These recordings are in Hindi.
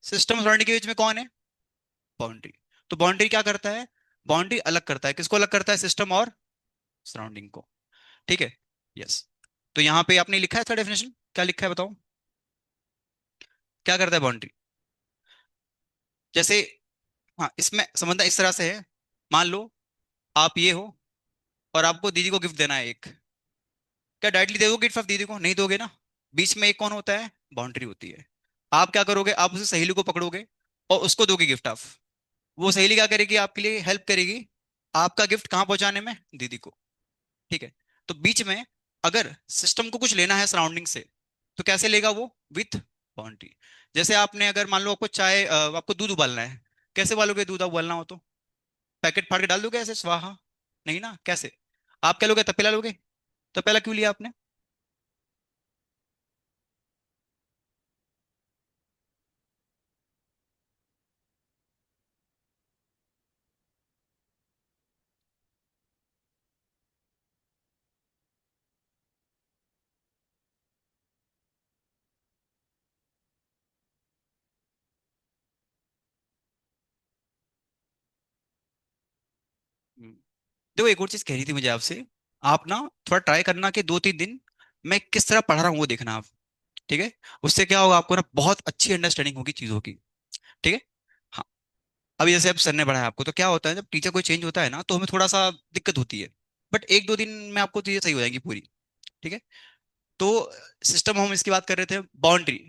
सिस्टम सराउंडिंग के बीच में कौन है? बाउंड्री। तो बाउंड्री क्या करता है? बाउंड्री अलग करता है, किसको अलग करता है? सिस्टम और सराउंडिंग को। ठीक है। यस। तो यहाँ पे आपने लिखा है इसका डेफिनेशन, क्या लिखा है बताओ? क्या करता है बाउंड्री? जैसे, हाँ, इसमें समझना इस तरह से है। मान लो आप ये हो, और आपको दीदी को गिफ्ट देना है एक। क्या डायरेक्टली दे दोगे गिफ्ट ऑफ दीदी को? नहीं दोगे ना। बीच में एक कौन होता है? बाउंड्री होती है। आप क्या करोगे? आप उसे सहेली को पकड़ोगे और उसको दोगे गिफ्ट ऑफ। वो सहेली क्या करेगी? आपके लिए हेल्प करेगी आपका गिफ्ट कहाँ पहुंचाने में? दीदी को। ठीक है। तो बीच में अगर सिस्टम को कुछ लेना है सराउंडिंग से, तो कैसे लेगा वो? With boundary. जैसे आपने अगर मान लो आपको चाय आपको दूध उबालना है, कैसे उबालोगे दूध? आप उबालना हो तो पैकेट फाड़ के डाल दोगे ऐसे स्वाहा? नहीं ना। कैसे? आप क्या लोगे? तपेला लोगे। तपेला क्यों लिया आपने? हम्म। देखो, एक और चीज कह रही थी मुझे आपसे। आप ना थोड़ा ट्राई करना कि 2-3 दिन मैं किस तरह पढ़ा रहा हूँ वो देखना आप। ठीक है। उससे क्या होगा, आपको ना बहुत अच्छी अंडरस्टैंडिंग होगी चीजों की। ठीक है। हाँ। अभी जैसे अब सर ने पढ़ाया आपको, तो क्या होता है जब टीचर कोई चेंज होता है ना, तो हमें थोड़ा सा दिक्कत होती है। बट 1-2 दिन में आपको चीजें सही हो जाएंगी पूरी। ठीक है। तो सिस्टम, हम इसकी बात कर रहे थे, बाउंड्री।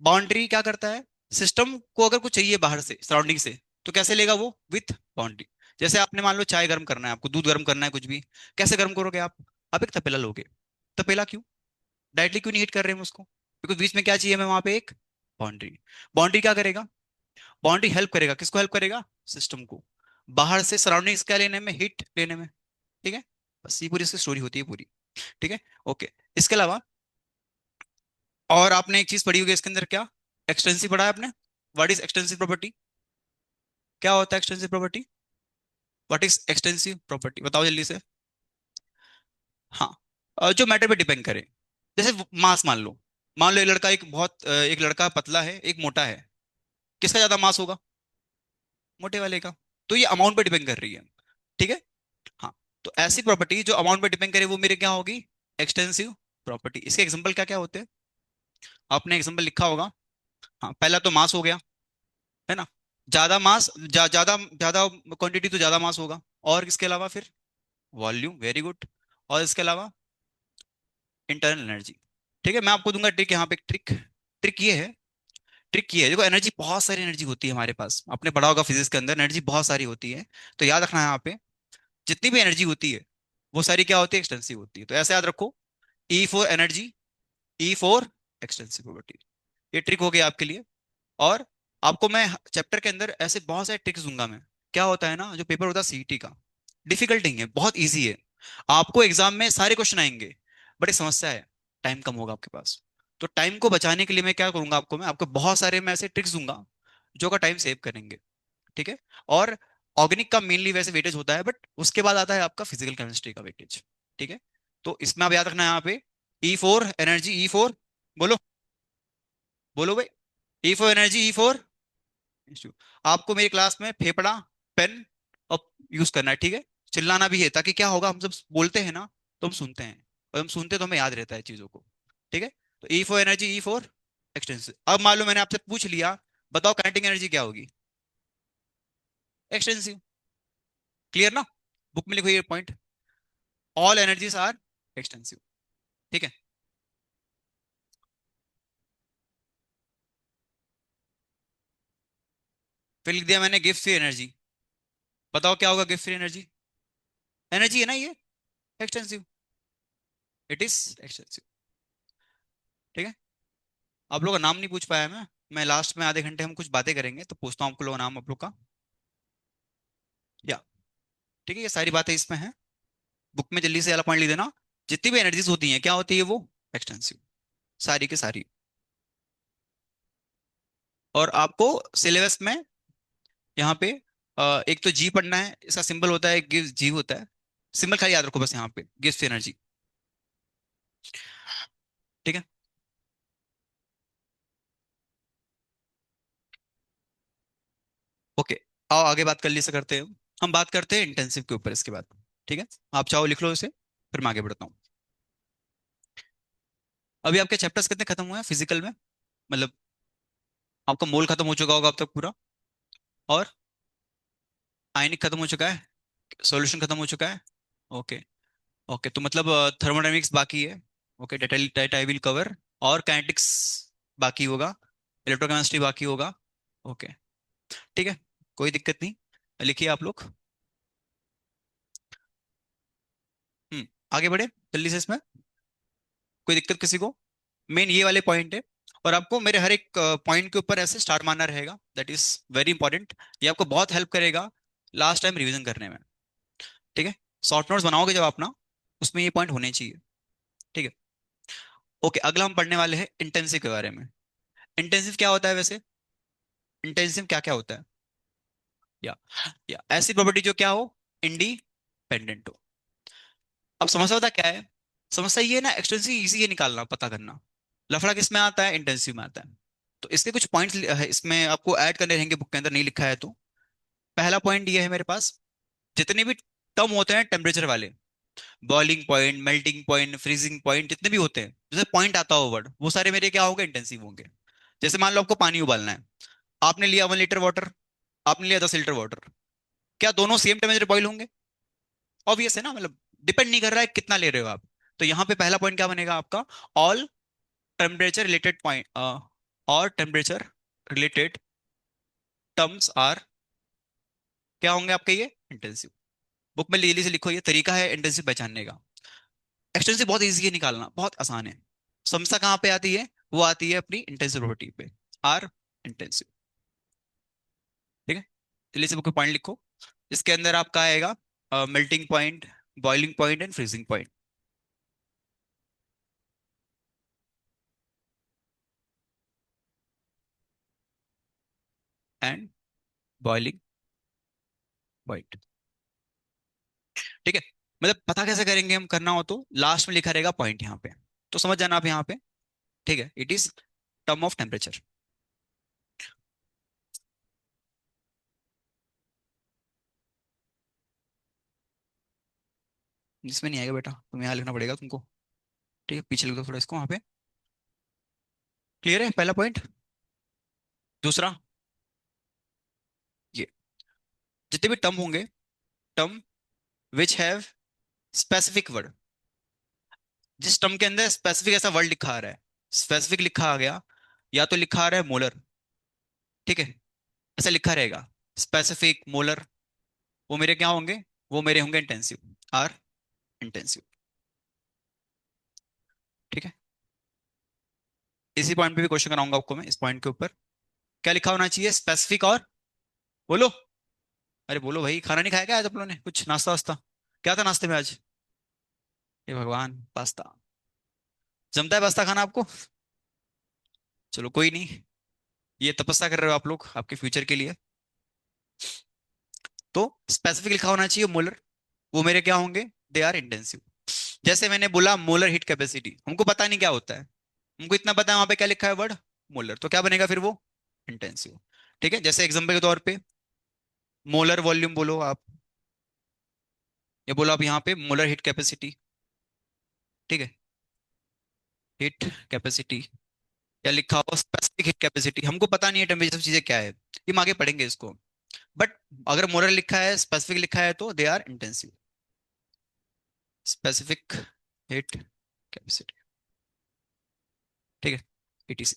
बाउंड्री क्या करता है? सिस्टम को अगर कुछ चाहिए बाहर से, सराउंडिंग से, तो कैसे लेगा वो? With boundary. जैसे आपने मान लो चाय गर्म करना है, आपको दूध गर्म करना है, कुछ भी। कैसे गर्म करोगे आप? आप एक तपेला लोगे। तपेला क्यों? डायरेक्टली क्यों नहीं हीट कर रहे हैं हम उसको? बिकॉज बीच में क्या चाहिए हमें वहां पे? एक बाउंड्री। बाउंड्री क्या करेगा? बाउंड्री हेल्प करेगा, किसको हेल्प करेगा? सिस्टम को। बाहर से सराउंडिंग्स क्या लेने में? हीट लेने में। ठीक है। बस ये पूरी इसकी स्टोरी होती है पूरी। ठीक है। ओके। इसके अलावा और आपने एक चीज पढ़ी होगी इसके अंदर, क्या? एक्सटेंसिव पढ़ा है आपने? What is extensive property? क्या होता है extensive property? What is extensive property, बताओ जल्दी से। हाँ। जो मैटर पे डिपेंड करे। जैसे मास मान लो एक लड़का, एक लड़का पतला है, एक मोटा है। किसका ज्यादा मास होगा? मोटे वाले का। तो ये अमाउंट पे डिपेंड कर रही है। ठीक है। हाँ। तो ऐसी प्रॉपर्टी जो अमाउंट पे डिपेंड करे, वो मेरे क्या होगी? Extensive property. इसके एग्जांपल क्या क्या होते हैं? आपने एग्जांपल लिखा होगा। हाँ, पहला तो मास हो गया, है ना। ज्यादा मास, ज्यादा ज्यादा क्वांटिटी तो ज्यादा मास होगा। और इसके अलावा फिर वॉल्यूम, वेरी गुड। और इसके अलावा इंटरनल एनर्जी। ठीक है। मैं आपको दूंगा ट्रिक, यहाँ पे एक ट्रिक। ट्रिक ये है ट्रिक ये है, देखो, एनर्जी, बहुत सारी एनर्जी होती है हमारे पास, आपने पढ़ा होगा फिजिक्स के अंदर, एनर्जी बहुत सारी होती है। तो याद रखना है यहाँ पे, जितनी भी एनर्जी होती है वो सारी क्या होती है? एक्सटेंसिव होती है। तो ऐसे याद रखो, E for energy, E for extensive property. ये ट्रिक हो गया आपके लिए। और आपको मैं चैप्टर के अंदर ऐसे बहुत सारे ट्रिक्स दूंगा मैं। क्या होता है ना, जो पेपर होता है सीईटी का, डिफिकल्ट नहीं है, बहुत इजी है। आपको एग्जाम में सारे क्वेश्चन आएंगे, बट एक समस्या है, टाइम कम होगा आपके पास। तो टाइम को बचाने के लिए मैं क्या करूंगा, आपको मैं आपको बहुत सारे मैं ऐसे ट्रिक्स दूंगा जो का टाइम सेव करेंगे। ठीक है। और ऑर्गेनिक का मेनली वैसे वेटेज होता है, बट उसके बाद आता है आपका फिजिकल केमिस्ट्री का वेटेज। ठीक है। तो इसमें आप याद रखना है यहाँ पे, ई फोर एनर्जी, ई फोर, बोलो, बोलो भाई। E for energy, E for issue। आपको मेरी क्लास में फेफड़ा, पेन और यूज करना है। ठीक है। चिल्लाना भी है, ताकि क्या होगा, हम जब बोलते हैं ना, तो हम सुनते हैं, और हम सुनते तो हमें याद रहता है चीजों को। ठीक है। तो E for energy, E for extensive. अब मान लो मैंने आपसे पूछ लिया, बताओ काइनेटिक एनर्जी क्या होगी? एक्सटेंसिव। क्लियर ना? बुक में लिखो ये point, all energies are extensive. ठीक है। फिर लिख दिया मैंने गिफ्ट फ्री एनर्जी। बताओ क्या होगा गिफ्ट फ्री एनर्जी? एनर्जी है ना ये, एक्सटेंसिव। It is extensive. ठीक है। आप लोग का नाम नहीं पूछ पाया मैं लास्ट में आधे घंटे हम कुछ बातें करेंगे, तो पूछता हूँ आप लोग का नाम, आप लोग का। या, ठीक है, ये सारी बातें इसमें हैं। बुक में जल्दी से वाला पॉइंट लिख देना। जितनी भी एनर्जीज होती हैं, क्या होती है वो? एक्सटेंसिव, सारी की सारी। और आपको सिलेबस में यहाँ पे एक तो जी पढ़ना है, इसका सिंबल होता है गिव, जी होता है। सिंबल खाली याद रखो बस, यहाँ पे गिव्स एनर्जी। ठीक है। ओके, आओ आगे बात कर ली से करते हैं। हम बात करते हैं इंटेंसिव के ऊपर इसके बाद। ठीक है, आप चाहो लिख लो इसे, फिर मैं आगे बढ़ता हूँ। अभी आपके चैप्टर्स कितने खत्म हुए हैं फिजिकल में? मतलब आपका मोल खत्म हो चुका होगा अब तक पूरा, और आयनिक खत्म हो चुका है, सॉल्यूशन खत्म हो चुका है। ओके। ओके, तो मतलब थर्मोडायनेमिक्स बाकी है। Okay, that I will cover. और काइनेटिक्स बाकी होगा, इलेक्ट्रोकेमिस्ट्री बाकी होगा। ओके, ठीक है, कोई दिक्कत नहीं, लिखिए आप लोग। हम्म, आगे बढ़े जल्दी से इसमें, कोई दिक्कत किसी को? मेन ये वाले पॉइंट है, और आपको मेरे हर एक पॉइंट के ऊपर ऐसे स्टार मारना रहेगा, दैट इज वेरी इंपॉर्टेंट। ये आपको बहुत हेल्प करेगा लास्ट टाइम रिवीजन करने में। ठीक है, शॉर्ट नोट्स बनाओगे जब अपना, उसमें ये पॉइंट होने चाहिए। ठीक है। ओके, अगला हम पढ़ने वाले हैं इंटेंसिव के बारे में। इंटेंसिव क्या होता है वैसे? इंटेंसिव क्या क्या होता है? या या ऐसी प्रॉपर्टी जो क्या हो, इंडिपेंडेंट हो। अब समस्या होता क्या है? समस्या ये है ना, एक्सटेंसिव इजी है निकालना, पता करना। लफड़ा किस में आता है? इंटेंसिव में आता है। तो इसके कुछ पॉइंट्स इसमें आपको ऐड करने रहेंगे, बुक के अंदर नहीं लिखा है तो। पहला पॉइंट ये है मेरे पास, जितने भी टर्म होते हैं टेम्परेचर वाले, boiling point, melting point, freezing point, जितने भी होते हैं जैसे पॉइंट आता हो वर्ड, वो सारे मेरे क्या होंगे? इंटेंसिव होंगे। जैसे मान लो आपको पानी उबालना है, आपने लिया 1 लीटर वाटर, आपने लिया 10 लीटर वाटर, क्या दोनों सेम टेम्परेचर बॉइल होंगे? ऑब्वियस है ना, मतलब डिपेंड नहीं कर रहा है कितना ले रहे हो आप। तो यहाँ पे पहला पॉइंट क्या बनेगा आपका? ऑल टेम्परेचर रिलेटेड पॉइंट, और टेम्परेचर रिलेटेड टर्म्स आर, क्या होंगे आपके? ये इंटेंसिव। बुक में जल्दी से लिखो, ये तरीका है इंटेंसिव पहचानने का। एक्सटेंसिव बहुत इजी है निकालना, बहुत आसान है। समस्या कहाँ पे आती है? वो आती है अपनी इंटेंसिव प्रॉपर्टी पे, आर इंटेंसिव। ठीक है, जल्दी से बुक में पॉइंट लिखो। इसके अंदर आपका आएगा melting point, boiling point and freezing point. And boiling point. ठीक है, मतलब पता कैसे करेंगे हम, करना हो तो लास्ट में लिखा रहेगा पॉइंट यहाँ पे, तो समझ जाना आप यहाँ पे। ठीक है, it is term of temperature. जिसमें नहीं आएगा बेटा, तुम्हें यहाँ लिखना पड़ेगा तुमको। ठीक है, पीछे लिख दो थोड़ा इसको वहाँ पे। क्लियर है पहला पॉइंट? दूसरा, ये जितने भी टर्म होंगे, term which have specific word, जिस टर्म के अंदर स्पेसिफिक ऐसा वर्ड लिखा आ रहा है, स्पेसिफिक लिखा आ गया, या तो लिखा आ रहा है मोलर, ठीक है, ऐसा लिखा रहेगा स्पेसिफिक मोलर, वो मेरे क्या होंगे? वो मेरे होंगे इंटेंसिव, आर इंटेंसिव। ठीक है, इसी पॉइंट पे भी क्वेश्चन कराऊंगा आपको मैं, इस पॉइंट के ऊपर क्या लिखा होना चाहिए? स्पेसिफिक और, बोलो, अरे बोलो भाई, खाना नहीं खाया क्या आज आप लोगों ने? कुछ नाश्ता वास्ता क्या था नाश्ते में आज? हे भगवान, पास्ता। जमता है पास्ता खाना आपको? चलो कोई नहीं, ये तपस्या कर रहे हो आप लोग आपके फ्यूचर के लिए। तो स्पेसिफिक लिखा होना चाहिए मोलर, वो मेरे क्या होंगे? They are intensive. जैसे मैंने बोला मोलर हीट कैपेसिटी, हमको पता नहीं क्या होता है, हमको इतना पता है वहां पे क्या लिखा है वर्ड मोलर, तो क्या बनेगा फिर वो? इंटेंसिव। ठीक है, जैसे एग्जांपल के तौर पे मोलर वॉल्यूम बोलो आप, ये बोलो आप यहाँ पे मोलर हीट कैपेसिटी। ठीक है, हीट कैपेसिटी, या लिखा हो स्पेसिफिक हीट कैपेसिटी, हमको पता नहीं है टेम्परेचर सब चीजें क्या है, ये हम आगे पढ़ेंगे इसको। बट अगर मोलर लिखा है, स्पेसिफिक लिखा है, तो they are intensive. Specific heat capacity. ठीक है, ईटीसी।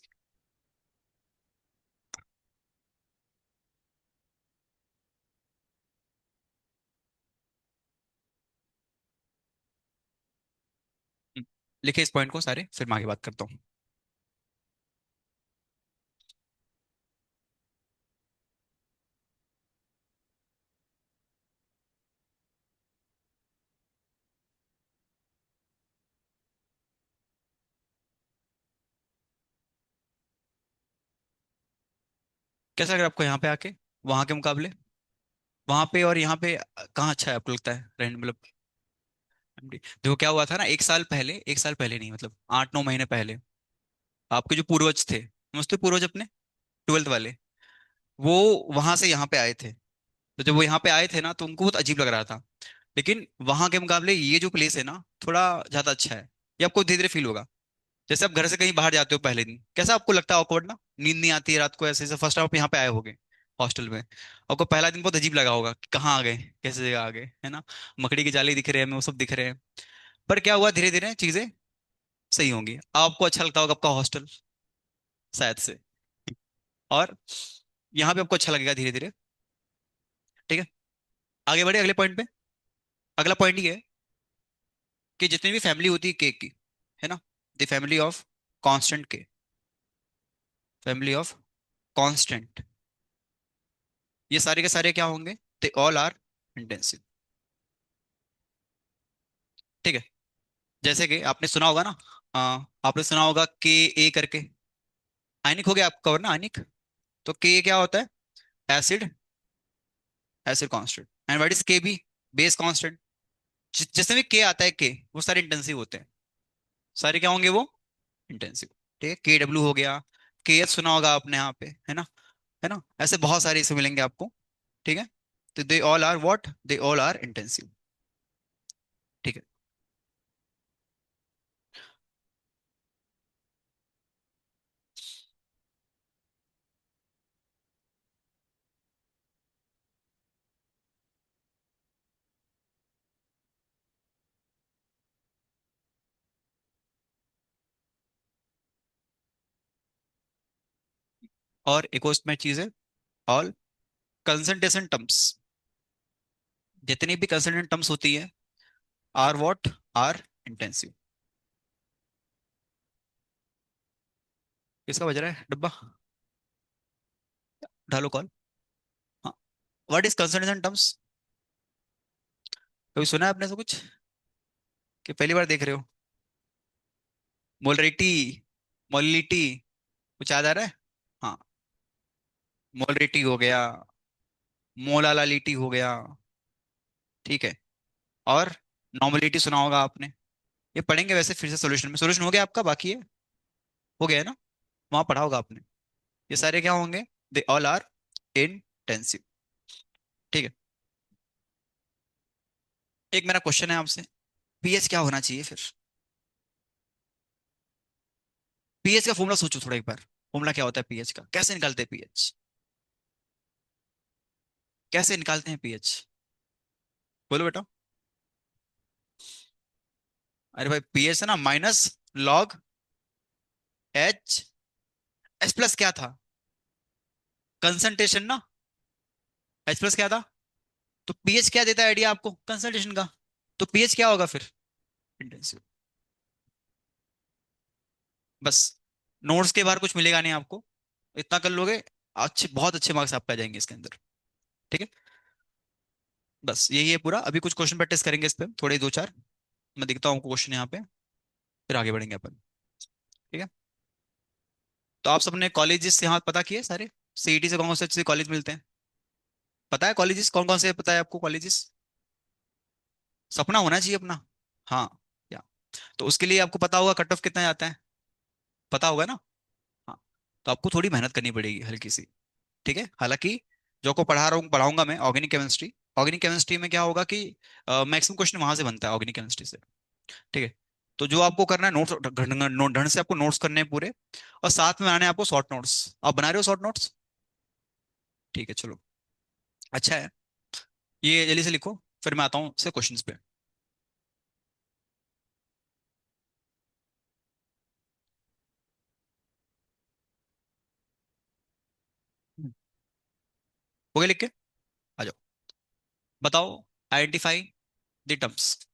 लिखे इस पॉइंट को सारे, फिर मैं आगे बात करता हूँ। कैसा लग रहा है आपको यहाँ पे आके, वहां के मुकाबले? वहां पे और यहाँ पे कहाँ अच्छा है आपको लगता है रहने, मतलब देखो क्या हुआ था ना, एक साल पहले, एक साल पहले नहीं मतलब 8-9 महीने पहले, आपके जो पूर्वज थे, समझते हो पूर्वज अपने, ट्वेल्थ वाले, वो वहां से यहाँ पे आए थे। तो जब वो यहाँ पे आए थे ना तो उनको बहुत अजीब लग रहा था। लेकिन वहां के मुकाबले ये जो प्लेस है ना थोड़ा ज्यादा अच्छा है। ये आपको धीरे धीरे फील होगा। जैसे आप घर से कहीं बाहर जाते हो पहले दिन, कैसा आपको लगता है ऑकवर्ड ना, नींद नहीं आती है रात को, ऐसे जैसे फर्स्ट टाइम आप यहाँ पे आए होगे हॉस्टल में, आपको पहला दिन बहुत अजीब लगा होगा कि कहाँ आ गए, कैसे जगह आ गए, है ना। मकड़ी की जाली दिख रहे हैं हमें, वो सब दिख रहे हैं। पर क्या हुआ, धीरे धीरे चीजें सही होंगी, आपको अच्छा लगता होगा आपका हॉस्टल, शायद से। और यहाँ पे आपको अच्छा लगेगा धीरे धीरे। ठीक है, आगे बढ़े अगले पॉइंट पे। अगला पॉइंट ये है कि जितनी भी फैमिली होती है केक की, है ना, द फैमिली ऑफ कांस्टेंट के, फैमिली ऑफ कांस्टेंट, ये सारे के सारे क्या होंगे, दे ऑल आर इंटेंसिव। ठीक है, जैसे कि आपने सुना होगा ना, आपने सुना होगा के ए करके, आयनिक हो गया आपका ना, आयनिक। तो के क्या होता है, acid, acid constant. And what is के बी, बेस कांस्टेंट। जिसमें भी के आता है के, वो सारे इंटेंसिव होते हैं, सारे क्या होंगे वो, इंटेंसिव। ठीक है, के डब्ल्यू हो गया, के एच सुना होगा आपने यहाँ पे, है ना, है ना, ऐसे बहुत सारे इसे मिलेंगे आपको। ठीक है, तो they all are what, they all are intensive. ठीक है, और एक और इसमें चीज है, ऑल कंसंट्रेशन टर्म्स, जितनी भी कंसंट्रेशन टर्म्स होती है, आर व्हाट, आर इंटेंसिव। किसका बज रहा है डब्बा, ढालो कॉल। हाँ, व्हाट इज कंसंट्रेशन टर्म्स, कभी सुना है आपने से कुछ, कि पहली बार देख रहे हो। मोलरिटी, मोलिटी, कुछ याद आ रहा है। हाँ, मोलरिटी हो गया, मोलालिटी हो गया। ठीक है, और नॉर्मलिटी सुना होगा आपने। ये पढ़ेंगे वैसे फिर से सोल्यूशन में, सोल्यूशन हो गया आपका, बाकी है, हो गया है ना, वहां पढ़ा होगा आपने। ये सारे क्या होंगे, दे ऑल आर इंटेंसिव। ठीक है, एक मेरा क्वेश्चन है आपसे, पीएच क्या होना चाहिए फिर। पीएच का फॉर्मूला सोचो थोड़ा एक बार, फॉर्मूला क्या होता है पीएच का, कैसे निकालते हैं पीएच, कैसे निकालते हैं पीएच, बोलो बेटा। अरे भाई पीएच है ना, minus log H, H plus क्या था, कंसंट्रेशन ना, एच प्लस क्या था। तो पीएच क्या देता है आइडिया आपको, कंसंट्रेशन का। तो पीएच क्या होगा फिर, इंटेंसिव। बस, नोट्स के बाहर कुछ मिलेगा नहीं आपको, इतना कर लोगे, अच्छे, बहुत अच्छे मार्क्स आपके आ जाएंगे इसके अंदर। ठीक है, बस यही है पूरा। अभी कुछ क्वेश्चन प्रैक्टिस करेंगे इस पे, थोड़े दो चार, मैं दिखता हूँ क्वेश्चन यहाँ पे, फिर आगे बढ़ेंगे अपन। ठीक है, तो आप सबने कॉलेजेस यहाँ पता किए सारे, सीईटी से कौन से अच्छे कॉलेज मिलते हैं, पता है कॉलेजेस कौन कौन से, पता है आपको कॉलेजेस, सपना होना चाहिए अपना। हाँ, या, तो उसके लिए आपको पता होगा कट ऑफ कितना जाता है, पता होगा ना। हाँ, तो आपको थोड़ी मेहनत करनी पड़ेगी हल्की सी। ठीक है, हालांकि जो को पढ़ा रहा हूँ, पढ़ाऊंगा मैं ऑर्गेनिक केमिस्ट्री, ऑर्गेनिक केमिस्ट्री में क्या होगा कि मैक्सिमम क्वेश्चन वहां से बनता है ऑर्गेनिक केमिस्ट्री से। ठीक है, तो जो आपको करना है, नोट्स ढंग से आपको नोट्स करने हैं पूरे, और साथ में आने हैं आपको शॉर्ट नोट्स। आप बना रहे हो शॉर्ट नोट्स, ठीक है चलो, अच्छा है। ये जल्दी से लिखो, फिर मैं आता हूँ से क्वेश्चंस पे। हो गया लिख के, आ जाओ, बताओ, identify the terms,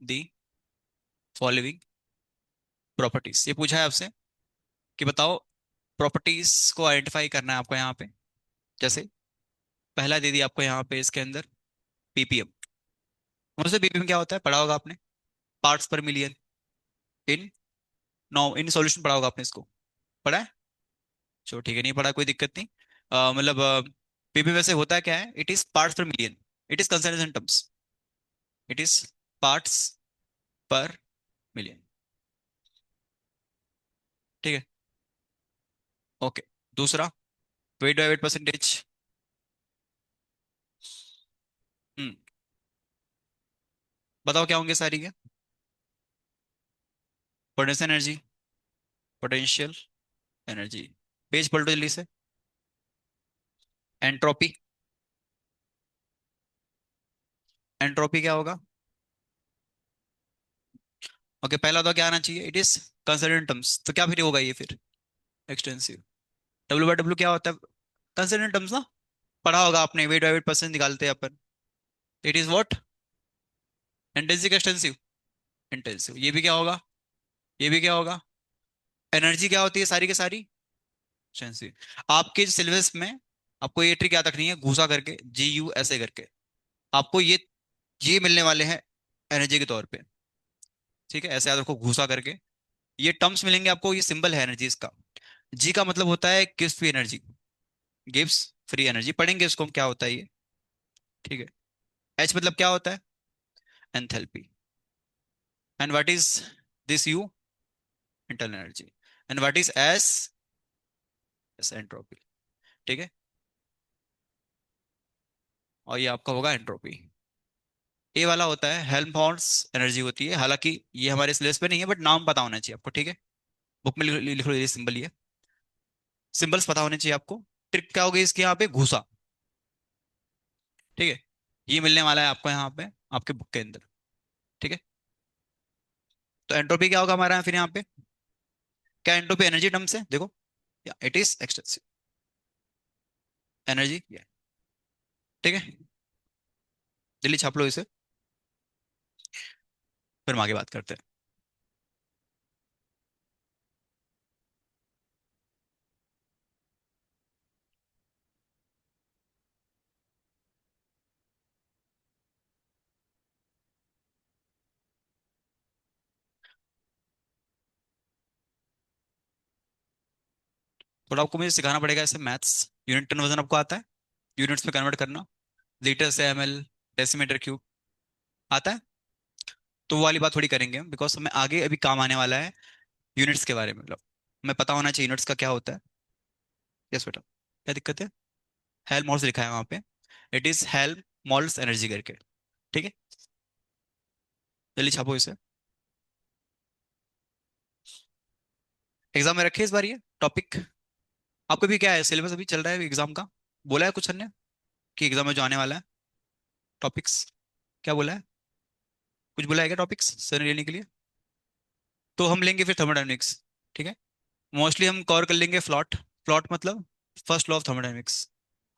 the following properties, ये पूछा है आपसे कि बताओ प्रॉपर्टीज को आइडेंटिफाई करना है आपको यहाँ पे। जैसे पहला दे दिया आपको यहाँ पे इसके अंदर, पीपीएम। मुझसे पीपीएम क्या होता है पढ़ा होगा आपने, parts per million in, no in solution पढ़ा होगा आपने इसको, पढ़ा है। चलो ठीक है, नहीं पढ़ा कोई दिक्कत नहीं। मतलब पीपीएम वैसे होता है क्या है, it is parts per million, it is concentration terms, it is parts per million. ठीक है, ओके। दूसरा, वेट बाय वेट परसेंटेज। हम्म। बताओ क्या होंगे सारी के। Potential energy, potential energy. Page पलटो जल्दी से। एंट्रोपी, एंट्रोपी क्या होगा? ओके, पहला तो क्या आना चाहिए? इट इज कंसर्टेंट टर्म्स, तो क्या फिर होगा ये फिर? एक्सटेंसिव। डब्ल्यू बाय डब्ल्यू क्या होता है? कंसर्टेंट टर्म्स ना, पढ़ा होगा आपने, वेट बाय वेट परसेंट निकालते हैं अपन। It is what? Intensive extensive. Intensive. ये भी क्या होगा? ये भी क्या होगा? एनर्जी क्या होती है सारी की सारी? एक्सटेंसिव। आपके सिलेबस में आपको ये ट्रिक याद रखनी है, घूसा करके, GU ऐसे करके आपको ये मिलने वाले हैं एनर्जी के तौर पे। ठीक है, ऐसे याद रखो, घूसा करके। ये टर्म्स मिलेंगे आपको, ये सिंबल है एनर्जीज का। जी का मतलब होता है gives free energy, gives free energy, पढ़ेंगे इसको हम क्या होता है ये। ठीक है। एच मतलब क्या होता है? Enthalpy. And what is this you? Internal energy. And what is S? S entropy. ठीक है। और ये आपका होगा एंट्रोपी। ए वाला होता है हेल्महोल्ट्ज एनर्जी होती है, हालांकि ये हमारे सिलेबस पे नहीं है, बट नाम पता होना चाहिए आपको। ठीक है, बुक में लिख लो, ये सिंबल, ये सिंबल्स पता होने चाहिए आपको। ट्रिक क्या होगी इसके यहाँ पे? घुसा। ठीक है, ये मिलने वाला है आपको यहाँ पे, आपके बुक के अंदर। ठीक है। तो एंट्रोपी क्या होगा हमारा फिर यहाँ पे? क्या एंट्रोपी एनर्जी टर्म से देखो, इट इज एक्सटेंसिव एनर्जी। ठीक है, जल्दी छाप लो इसे, फिर हम आगे बात करते हैं। थोड़ा आपको मुझे सिखाना पड़ेगा ऐसे मैथ्स। यूनिट कन्वर्जन आपको आता है? यूनिट्स में कन्वर्ट करना, लीटर से ML, डेसीमीटर क्यूब, आता है? तो वो वाली बात थोड़ी करेंगे हम, बिकॉज हमें आगे अभी काम आने वाला है यूनिट्स के बारे में। मतलब हमें पता होना चाहिए यूनिट्स का क्या होता है। यस बेटा, क्या दिक्कत है? हेल्म मोल्स लिखा है वहां पे, it is helm moles energy करके। ठीक है, जल्दी छापो इसे। एग्जाम में रखे इस बार ये टॉपिक। आपको भी क्या है, सिलेबस अभी चल रहा है एग्जाम का? बोला है कुछ सर ने कि एग्जाम में जो आने वाला है टॉपिक्स? क्या बोला है? कुछ बोला है क्या टॉपिक्स सर ने लेने के लिए? तो हम लेंगे फिर थर्मोडायनेमिक्स। ठीक है, मोस्टली हम कवर कर लेंगे फ्लॉट। फ्लॉट मतलब फर्स्ट लॉ ऑफ थर्मोडायनेमिक्स।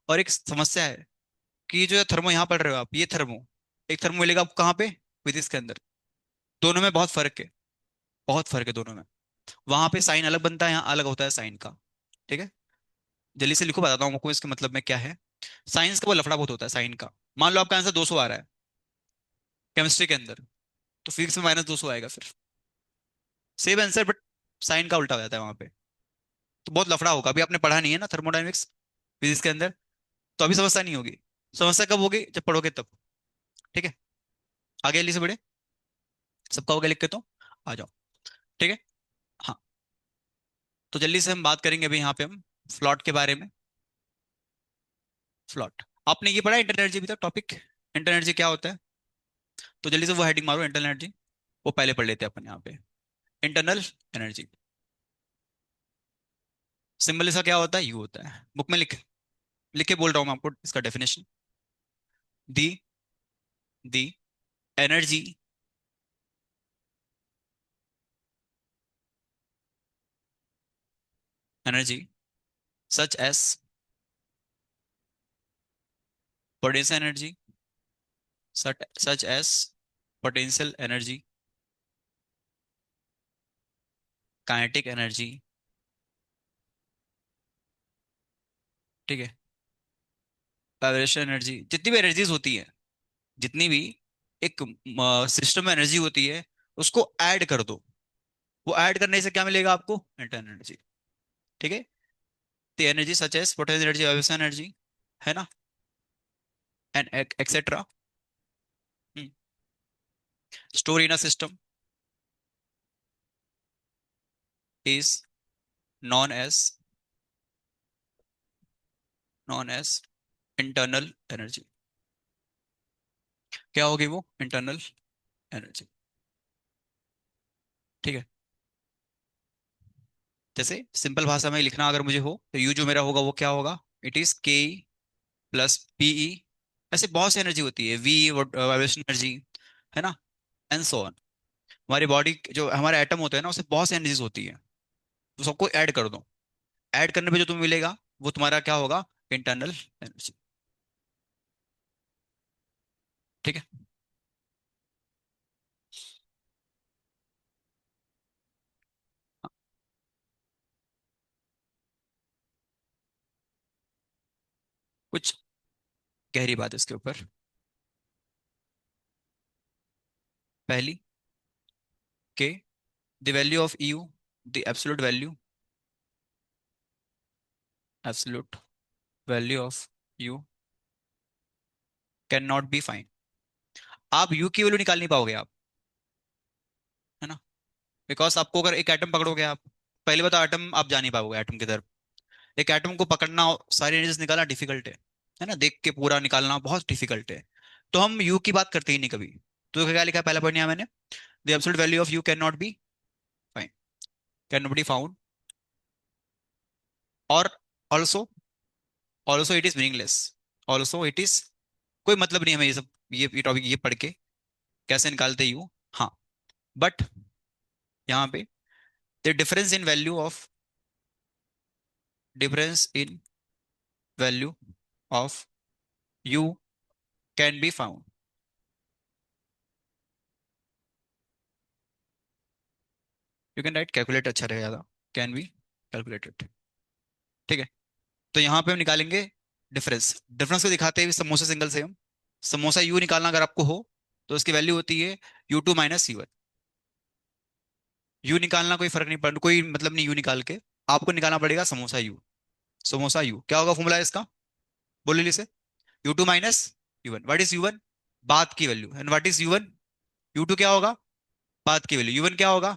और एक समस्या है कि ये जो थर्मो यहाँ पढ़ रहे हो आप, ये थर्मो, एक थर्मो मिलेगा आपको कहाँ पे? फिजिक्स के अंदर। दोनों में बहुत फर्क है, बहुत फर्क है दोनों में। वहां पे साइन अलग बनता है, यहाँ अलग होता है साइन का। ठीक है, जल्दी से लिखो, बताता हूँ आपको इसके मतलब में क्या है। साइंस का वो लफड़ा बहुत होता है साइन का। मान लो आपका आंसर 200 आ रहा है केमिस्ट्री के अंदर, तो फिजिक्स में -200 आएगा फिर। सेम आंसर, बट साइन का उल्टा हो जाता है वहां पे। तो बहुत लफड़ा होगा, अभी आपने पढ़ा नहीं है ना थर्मोडायनेमिक्स फिजिक्स के अंदर, तो अभी समस्या नहीं होगी। समस्या कब होगी? जब पढ़ोगे तब। ठीक है, आगे जल्दी से बढ़े। सबका हो गया लिख के तो आ जाओ। ठीक है। हाँ, तो जल्दी से हम बात करेंगे अभी यहाँ पे हम फ्लॉट के बारे में। फ्लॉट, आपने ये पढ़ा इंटरनल एनर्जी अभी तक टॉपिक? इंटरनल एनर्जी क्या होता है? तो जल्दी से वो हेडिंग मारो, इंटरनल एनर्जी। वो पहले पढ़ लेते हैं अपन यहाँ पे। इंटरनल एनर्जी, सिंबल इसका क्या होता है? यू होता है। बुक में लिख लिख के बोल रहा हूँ मैं आपको इसका डेफिनेशन। दी दी energy energy such as potential energy, such as potential energy, kinetic energy. ठीक है, वाइब्रेशन एनर्जी, जितनी भी एनर्जीज होती है, जितनी भी एक सिस्टम में एनर्जी होती है, उसको ऐड कर दो। वो ऐड करने से क्या मिलेगा आपको? Internal energy. ठीक है, तो energy such as potential energy, vibration energy, है ना, and etcetera, store in a system is known as known as internal energy. क्या होगी वो इंटरनल एनर्जी? ठीक है। जैसे सिंपल भाषा में लिखना अगर मुझे हो तो यू जो मेरा होगा वो क्या होगा? इट इज के प्लस पीई। ऐसे बहुत सी एनर्जी होती है, वी वाइब्रेशन एनर्जी, है ना, एंड सो ऑन। हमारी बॉडी जो हमारे एटम होते हैं ना, उससे बहुत सी एनर्जीज होती है। तो सबको ऐड कर दो। ऐड करने पे जो तुम्हें मिलेगा वो तुम्हारा क्या होगा? Internal energy. ठीक है। कुछ गहरी बात है इसके ऊपर। पहली, के the value of you, the absolute value, absolute value of U can not be find. आप यू की वैल्यू निकाल नहीं पाओगे आप, है ना। बिकॉज आपको अगर एक एटम पकड़ोगे आप, पहले बताओ एटम आप जा नहीं पाओगे एटम की तरफ। एक एटम को पकड़ना, सारी एनर्जीज निकालना डिफिकल्ट है ना, देख के पूरा निकालना बहुत डिफिकल्ट है। तो हम यू की बात करते ही नहीं कभी। तो क्या लिखा है पहला पॉइंट यहाँ मैंने? The absolute value of U can not be find, can not be found. और also, also it is meaningless. Also it is, कोई मतलब नहीं हमें ये सब, ये टॉपिक ये पढ़ के कैसे निकालते यू। हाँ, बट यहाँ पे the difference in value of, difference in value of U can be found. You can write calculate, अच्छा रहेगा ज्यादा। Can be calculated. ठीक है। तो यहाँ पे हम निकालेंगे डिफरेंस। डिफरेंस को दिखाते हैं समोसा सिंगल से हम। समोसा यू निकालना अगर आपको हो तो उसकी वैल्यू होती है U2 माइनस U1। यू निकालना कोई फर्क नहीं पड़ता, कोई मतलब नहीं यू निकाल के। आपको निकालना पड़ेगा समोसा यू। समोसा यू क्या होगा फॉर्मूला है इसका? बोल लीजिए से। U2 minus U1, what is U1? बाद की value. And what is U1? U2 क्या होगा? बाद की वैल्यू। U1 क्या होगा?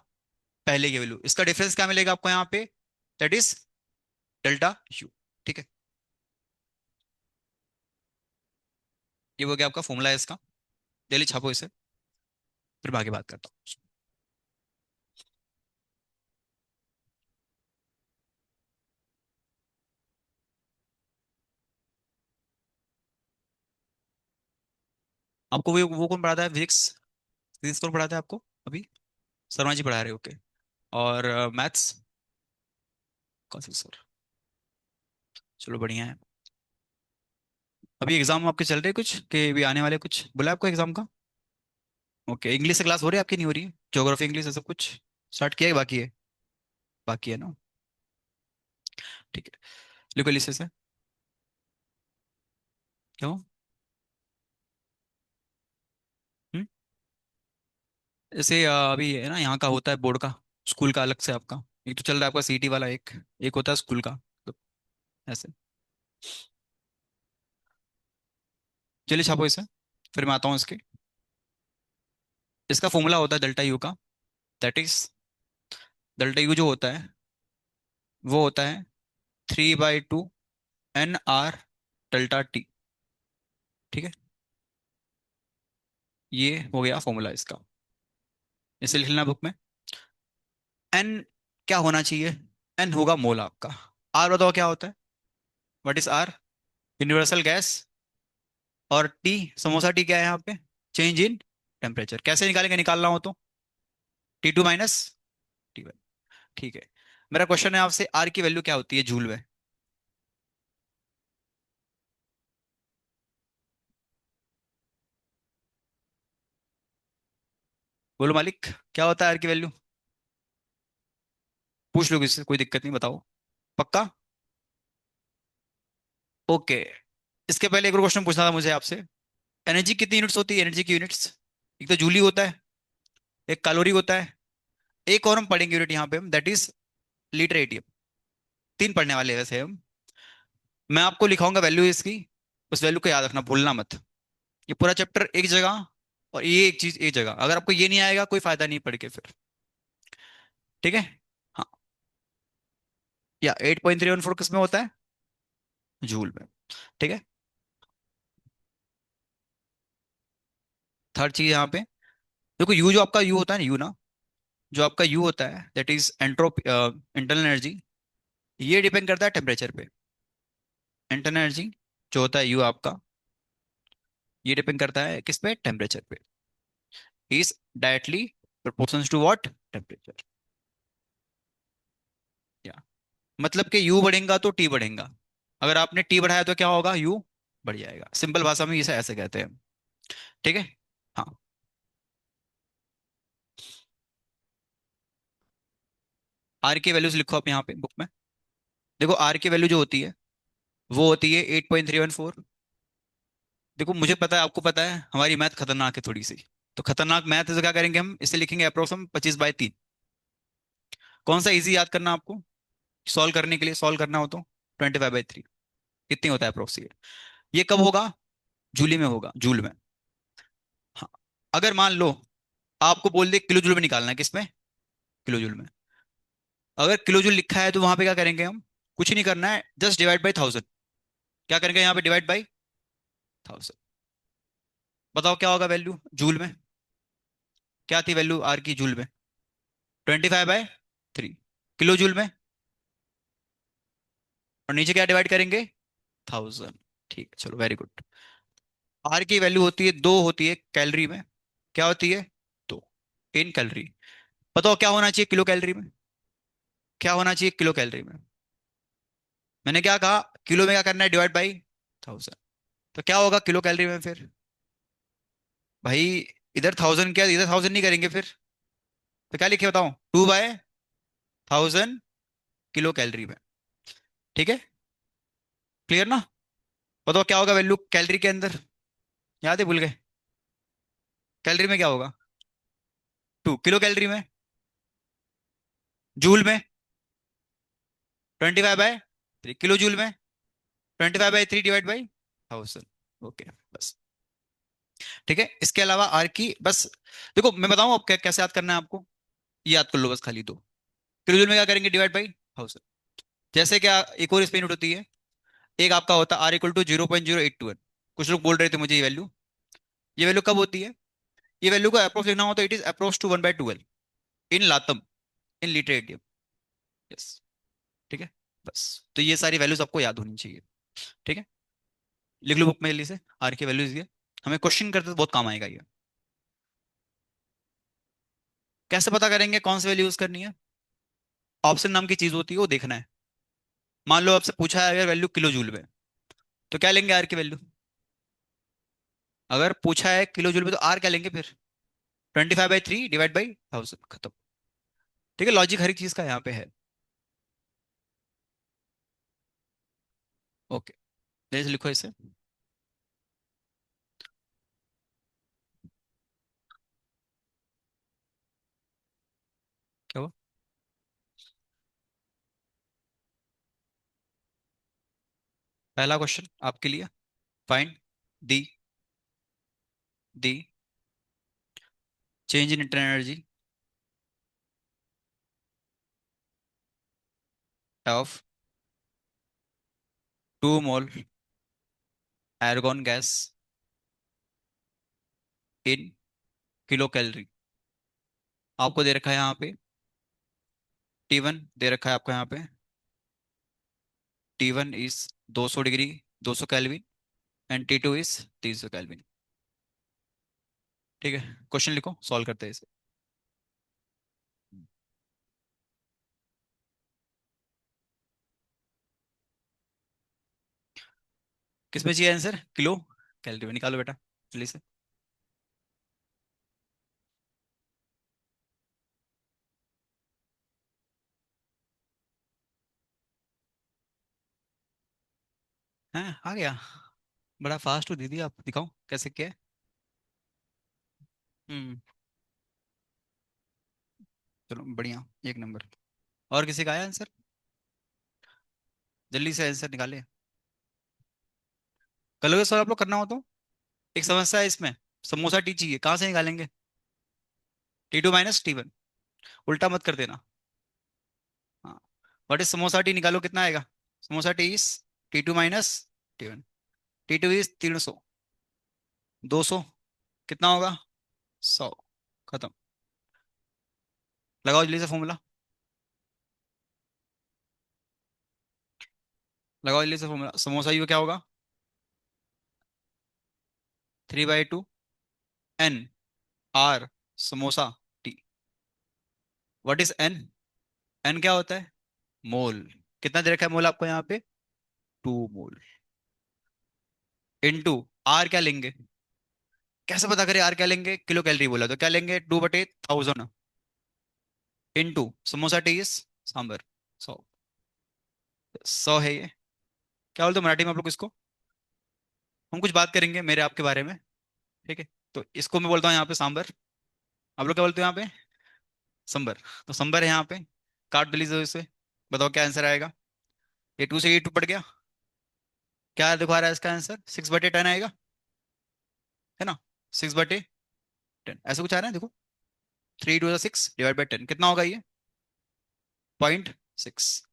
पहले की वैल्यू। इसका डिफरेंस क्या मिलेगा आपको यहाँ पे? That is delta U. ठीक है। ये हो गया आपका फॉर्मूला है इसका। जल्दी छापो इसे, फिर मैं आगे बात करता हूँ। आपको वो कौन पढ़ाता है फिजिक्स? फिजिक्स कौन पढ़ाता है आपको अभी? शर्मा जी पढ़ा रहे, ओके। और मैथ्स कौन सी सर? चलो बढ़िया है। अभी एग्जाम आपके चल रहे हैं कुछ के भी आने वाले, कुछ बोला आपको एग्जाम का? ओके। इंग्लिश से क्लास हो रही है आपकी, नहीं हो रही है? ज्योग्राफी इंग्लिश है सब कुछ स्टार्ट किया है, बाकी है? बाकी है ना। ठीक है। लिखो लिस्ट से। क्यों? हम्म? जैसे अभी है ना, यहाँ का होता है बोर्ड का, स्कूल का अलग से आपका। एक तो चल रहा है आपका सीटी वाला, एक एक होता है स्कूल का। तो ऐसे। चलिए छापो इसे, फिर मैं आता हूँ इसके। इसका फॉर्मूला होता है डेल्टा यू का। दैट इज, डेल्टा यू जो होता है वो होता है 3/2 NR डेल्टा टी। ठीक है। ये हो गया फॉर्मूला इसका। इसे लिख लेना बुक में। एन क्या होना चाहिए? एन होगा मोल आपका। आर बताओ क्या होता है? What is R? Universal gas. और टी, समोसा टी क्या है यहाँ पे? Change in temperature. कैसे निकालेंगे, निकालना हो तो? T2 minus T1। ठीक है। मेरा क्वेश्चन है आपसे, आर की वैल्यू क्या होती है जूल में? बोलो मालिक, क्या होता है आर की वैल्यू? पूछ लो किससे, कोई दिक्कत नहीं, बताओ। पक्का? ओके। इसके पहले एक और क्वेश्चन पूछना था मुझे आपसे। एनर्जी कितनी यूनिट्स होती है, एनर्जी की यूनिट्स? एक तो जूली होता है, एक कैलोरी होता है, एक और हम पढ़ेंगे यूनिट यहाँ पे हम, दैट इज लीटर एटीएम। तीन पढ़ने वाले हैं वैसे हम। मैं आपको लिखाऊंगा वैल्यू इसकी, उस वैल्यू को याद रखना, भूलना मत। ये पूरा चैप्टर एक जगह, और ये एक चीज एक जगह। अगर आपको ये नहीं आएगा कोई फायदा नहीं पढ़ के फिर। ठीक है। हाँ। या 8.314 किस में होता है? जूल में। ठीक है। थर्ड चीज यहाँ पे, देखो यू जो आपका यू होता है ना, यू ना, जो आपका यू होता है दैट इज एंट्रोप इंटरनल एनर्जी, ये डिपेंड करता है टेम्परेचर पे। इंटरनल एनर्जी जो होता है यू आपका, ये डिपेंड करता है किस पे, टेम्परेचर पे। Is directly proportions to what, temperature. या मतलब कि यू बढ़ेगा तो टी बढ़ेगा, अगर आपने टी बढ़ाया तो क्या होगा, यू बढ़ जाएगा। सिंपल भाषा में इसे ऐसे कहते हैं। ठीक है। हाँ। आर की वैल्यूज लिखो आप यहाँ पे बुक में। देखो आर की वैल्यू जो होती है वो होती है 8.314। देखो मुझे पता है, आपको पता है, हमारी मैथ खतरनाक है थोड़ी सी। तो खतरनाक मैथ है तो क्या करेंगे हम, इसे लिखेंगे अप्रोक्स 25/3। कौन सा इजी याद करना आपको, सॉल्व करने के लिए, सॉल्व करना हो तो 25/3 कितनी होता है अप्रोक्सीमेट। ये कब होगा, जूली में होगा, जूल में। हाँ। अगर मान लो आपको बोल दे किलो जूल में निकालना है, किसमें, किलो जूल में। अगर किलो जूल लिखा है तो वहां पे क्या करेंगे हम, कुछ नहीं करना है, जस्ट डिवाइड बाई 1000। क्या करेंगे यहाँ पे, डिवाइड बाई 1000। बताओ क्या होगा वैल्यू जूल में, क्या थी वैल्यू आर की जूल में, 25/3। किलो जूल में, और नीचे क्या डिवाइड करेंगे, 1000। ठीक है, चलो वेरी गुड। आर की वैल्यू होती है, दो होती है कैलोरी में, क्या होती है, दो, इन कैलोरी। बताओ क्या होना चाहिए किलो कैलोरी में, क्या होना चाहिए किलो कैलोरी में। मैंने क्या कहा, किलो में क्या करना है, डिवाइड बाई 1000। तो क्या होगा किलो कैलोरी में फिर, भाई इधर 1000, क्या इधर 1000 नहीं करेंगे फिर, तो क्या लिखे बताओ, 2/1000 किलो कैलोरी में। ठीक है, क्लियर ना। बताओ क्या होगा वैल्यू कैलोरी के अंदर, याद है, भूल गए, कैलोरी में क्या होगा, 2 किलो कैलोरी में, जूल में 25/3, किलो जूल में 25/3 डिवाइड बाई 1000। ओके, बस। ठीक है, इसके अलावा आर की बस, देखो मैं बताऊं अब कैसे याद करना है आपको, ये याद कर लो बस खाली। दो किलो जूल में क्या करेंगे, डिवाइड बाई 1000। जैसे क्या, एक और स्पेन होती है, एक आपका होता है R = 0.0821। कुछ लोग बोल रहे थे मुझे ये वैल्यू कब होती है, ये वैल्यू को अप्रोक्स लिखना हो तो it is approx to 1/12 in लातम, इन लीटर एटीएम। यस। ठीक है, बस। तो ये सारी वैल्यूज आपको याद होनी चाहिए। ठीक है, लिख लो बुक में जल्दी से, आर की वैल्यूज ये हमें क्वेश्चन करते तो बहुत काम आएगा ये। कैसे पता करेंगे कौन सी वैल्यू यूज करनी है, ऑप्शन नाम की चीज होती है, वो देखना है। मान लो आपसे पूछा है अगर वैल्यू किलो जूल में, तो क्या लेंगे आर की वैल्यू। अगर पूछा है किलो जूल में तो आर क्या लेंगे फिर, 25/3 डिवाइड बाई 1000, खत्म। ठीक है, लॉजिक हर एक चीज का यहाँ पे है। ओके, जैसे लिखो इसे। क्या हुआ, पहला क्वेश्चन आपके लिए, find the the change in internal energy of 2 mole argon gas in kilo calorie. आपको दे रखा है यहाँ पे T1 दे रखा है आपको यहाँ पे, T1 is 200 degree, 200 kelvin, and T2 is 300 kelvin. ठीक है, क्वेश्चन लिखो, सॉल्व करते हैं इसे। किसमें चाहिए आंसर, किलो कैलोरी में, निकालो बेटा जल्दी से। हैं, आ गया, बड़ा फास्ट हो दीदी आप, दिखाओ कैसे किया है। हम्म, चलो बढ़िया, एक नंबर। और किसी का आया आंसर, जल्दी से आंसर निकाले। कल सर आप लोग करना हो तो, एक समस्या है इसमें, समोसा टी चाहिए, कहाँ से निकालेंगे, T2 - T1, उल्टा मत कर देना। हाँ, व्हाट इज समोसा टी, निकालो कितना आएगा, samosa T is T2 - T1, T2 is 300, 200 कितना होगा, 100। खत्म। लगाओ जल्दी से फॉर्मूला, लगाओ जल्दी से फॉर्मूला। समोसा यू क्या होगा, 3/2 n R samosa T. What is n, n क्या होता है, मोल। कितना दे रखा है मोल आपको यहाँ पे, 2 मोल। इनटू आर क्या लेंगे, कैसे पता करें आर क्या लेंगे, किलो कैलोरी बोला तो क्या लेंगे, 2/1000 इनटू समोसा टी इज सांबर, 100। 100 है ये। क्या बोलते हो मराठी में आप लोग इसको, हम कुछ बात करेंगे मेरे आपके बारे में, ठीक है। तो इसको मैं बोलता हूँ यहाँ पे सांबर, आप लोग क्या बोलते हो यहाँ पे, संबर। तो संबर है यहाँ पे, काट दो लीजिए इसे, बताओ क्या आंसर आएगा। ये 2 से ये 2 पड़ गया, क्या दिखा रहा है इसका आंसर, 6/10 आएगा, है ना, 6/10 ऐसे कुछ आ रहा है देखो, 3 2 6 डिवाइड बाई 10 कितना होगा ये, 0.6।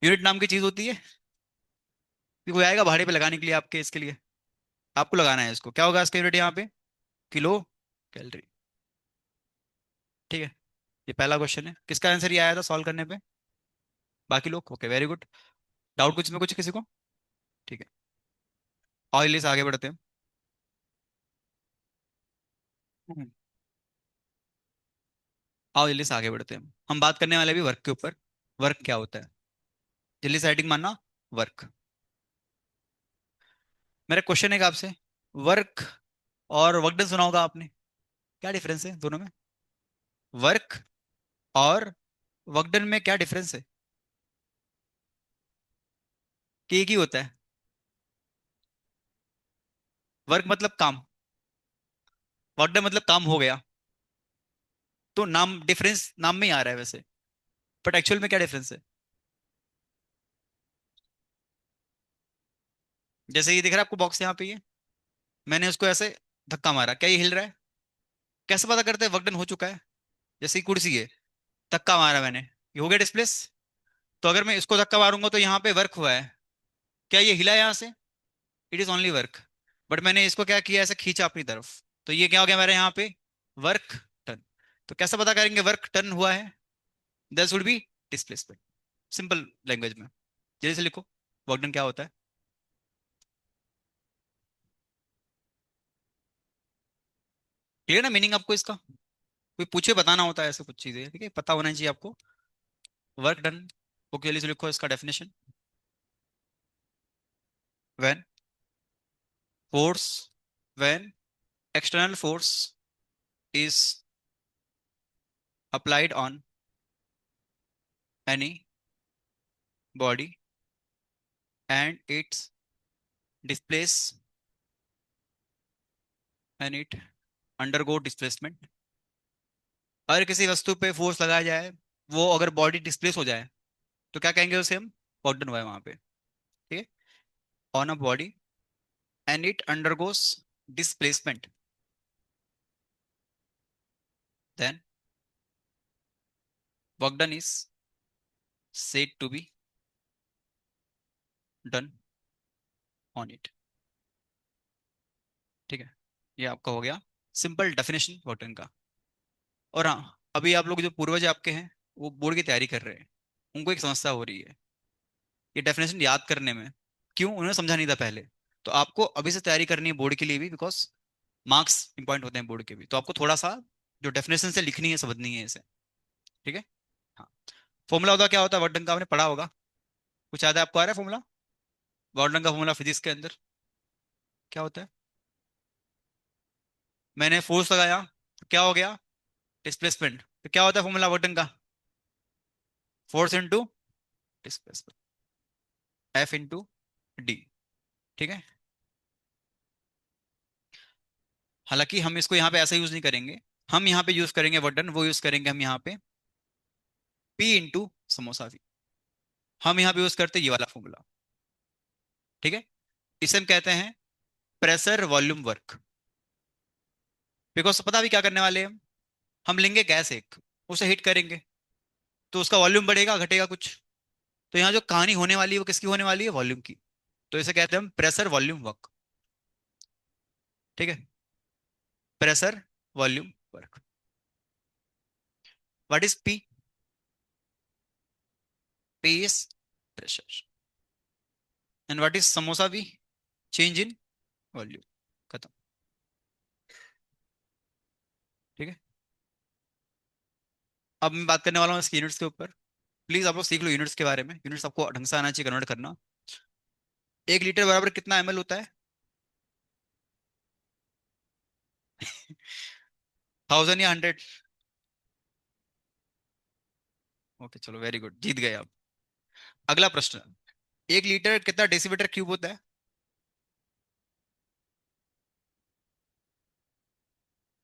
यूनिट नाम की चीज होती है, कि कोई आएगा भाड़े पे लगाने के लिए आपके, इसके लिए आपको लगाना है इसको, क्या होगा इसका यूनिट यहाँ पे, किलो कैलोरी। ठीक है, ये पहला क्वेश्चन है, किसका आंसर ये आया था सॉल्व करने पे, बाकी लोग, ओके वेरी गुड। डाउट कुछ में कुछ किसी को, ठीक है। और इलिस आगे बढ़ते हैं। हम्म, आओ जल्दी से आगे बढ़ते हैं, हम बात करने वाले भी वर्क के ऊपर। वर्क क्या होता है, जल्दी से हेडिंग मानना, वर्क। मेरा क्वेश्चन है कि आपसे, वर्क और वर्क डन सुना होगा आपने, क्या डिफरेंस है दोनों में, वर्क और वर्क डन में क्या डिफरेंस है, कि एक ही होता है, वर्क मतलब काम, वर्क डन मतलब काम हो गया। तो नाम डिफरेंस नाम में ही आ रहा है वैसे, बट एक्चुअल में क्या डिफरेंस है। जैसे ये दिख रहा है आपको बॉक्स यहाँ पे, ये मैंने उसको ऐसे धक्का मारा, क्या ये हिल रहा है, कैसे पता करते हैं वर्क डन हो चुका है। जैसे ही कुर्सी है, धक्का मारा मैंने, ये हो गया डिस्प्लेस। तो अगर मैं इसको धक्का मारूंगा तो यहाँ पे वर्क हुआ है, क्या ये हिला यहाँ से, it is only work. But मैंने इसको क्या किया, ऐसे खींचा अपनी तरफ, तो ये क्या हो गया मेरे यहाँ पे, वर्क टर्न। तो कैसे पता करेंगे वर्क टर्न हुआ है, that would be displacement, simple language में। जल्दी से लिखो, वर्क डन क्या होता है। क्लियर ना मीनिंग आपको इसका, कोई पूछे बताना होता है ऐसे कुछ चीजें, ठीक है, पता होना चाहिए आपको। वर्क डन, ओके जल्दी से लिखो इसका definition. When force, when external force is applied on any body and its displace and it undergo displacement। अगर किसी वस्तु पे फोर्स लगाया जाए, वो अगर बॉडी डिस्प्लेस हो जाए, तो क्या कहेंगे उसे हम, वर्क डन हुआ है वहां पे, ठीक है। On a body and it undergoes displacement, then work done is said to be done on it। ठीक है, ये आपका हो गया सिंपल डेफिनेशन वर्क डन का। और हाँ, अभी आप लोग जो पूर्वज आपके हैं, वो बोर्ड की तैयारी कर रहे हैं, उनको एक समस्या हो रही है ये डेफिनेशन याद करने में, क्यों, उन्होंने समझा नहीं था पहले। तो आपको अभी से तैयारी करनी है बोर्ड के लिए भी, बिकॉज मार्क्स इंपॉर्टेंट होते हैं बोर्ड के भी, तो आपको थोड़ा सा जो डेफिनेशन से लिखनी है समझनी है इसे, ठीक है। हाँ, फॉर्मूला होता क्या होता है वर्डन का, आपने पढ़ा होगा, कुछ याद है आपको, आ रहा है फॉर्मूला, वर्डन का फॉर्मूला फिजिक्स के अंदर क्या होता है। मैंने फोर्स लगाया तो क्या हो गया, डिस्प्लेसमेंट। तो क्या होता है फॉर्मूला वर्डन का, force into displacement, F into D, ठीक है। हालांकि हम इसको यहाँ पे ऐसा यूज नहीं करेंगे, हम यहाँ पे यूज करेंगे वर्डन, वो यूज करेंगे हम यहाँ पे पी इंटू समोसा भी, हम यहाँ पे यूज करते हैं ये वाला फॉर्मूला, ठीक है। इसे हम कहते हैं प्रेशर वॉल्यूम वर्क। बिकॉज पता भी क्या करने वाले हैं हम लेंगे गैस एक, उसे हीट करेंगे, तो उसका वॉल्यूम बढ़ेगा घटेगा कुछ, तो यहाँ जो कहानी होने वाली है वो किसकी होने वाली है, वॉल्यूम की। तो इसे कहते हैं हम प्रेशर वॉल्यूम वर्क। ठीक है, pressure volume work. What is P? P is pressure. And what is samosa V? Change in volume. खत्म। ठीक है, अब मैं बात करने वाला हूँ इसकी यूनिट्स के ऊपर। प्लीज आप लोग सीख लो यूनिट्स के बारे में, यूनिट्स आपको ढंग से आना चाहिए कन्वर्ट करना। 1 लीटर बराबर कितना एमएल होता है? 1000 या 100? ओके चलो, वेरी गुड, जीत गए आप। अगला प्रश्न। 1 लीटर कितना डेसीमीटर क्यूब होता है?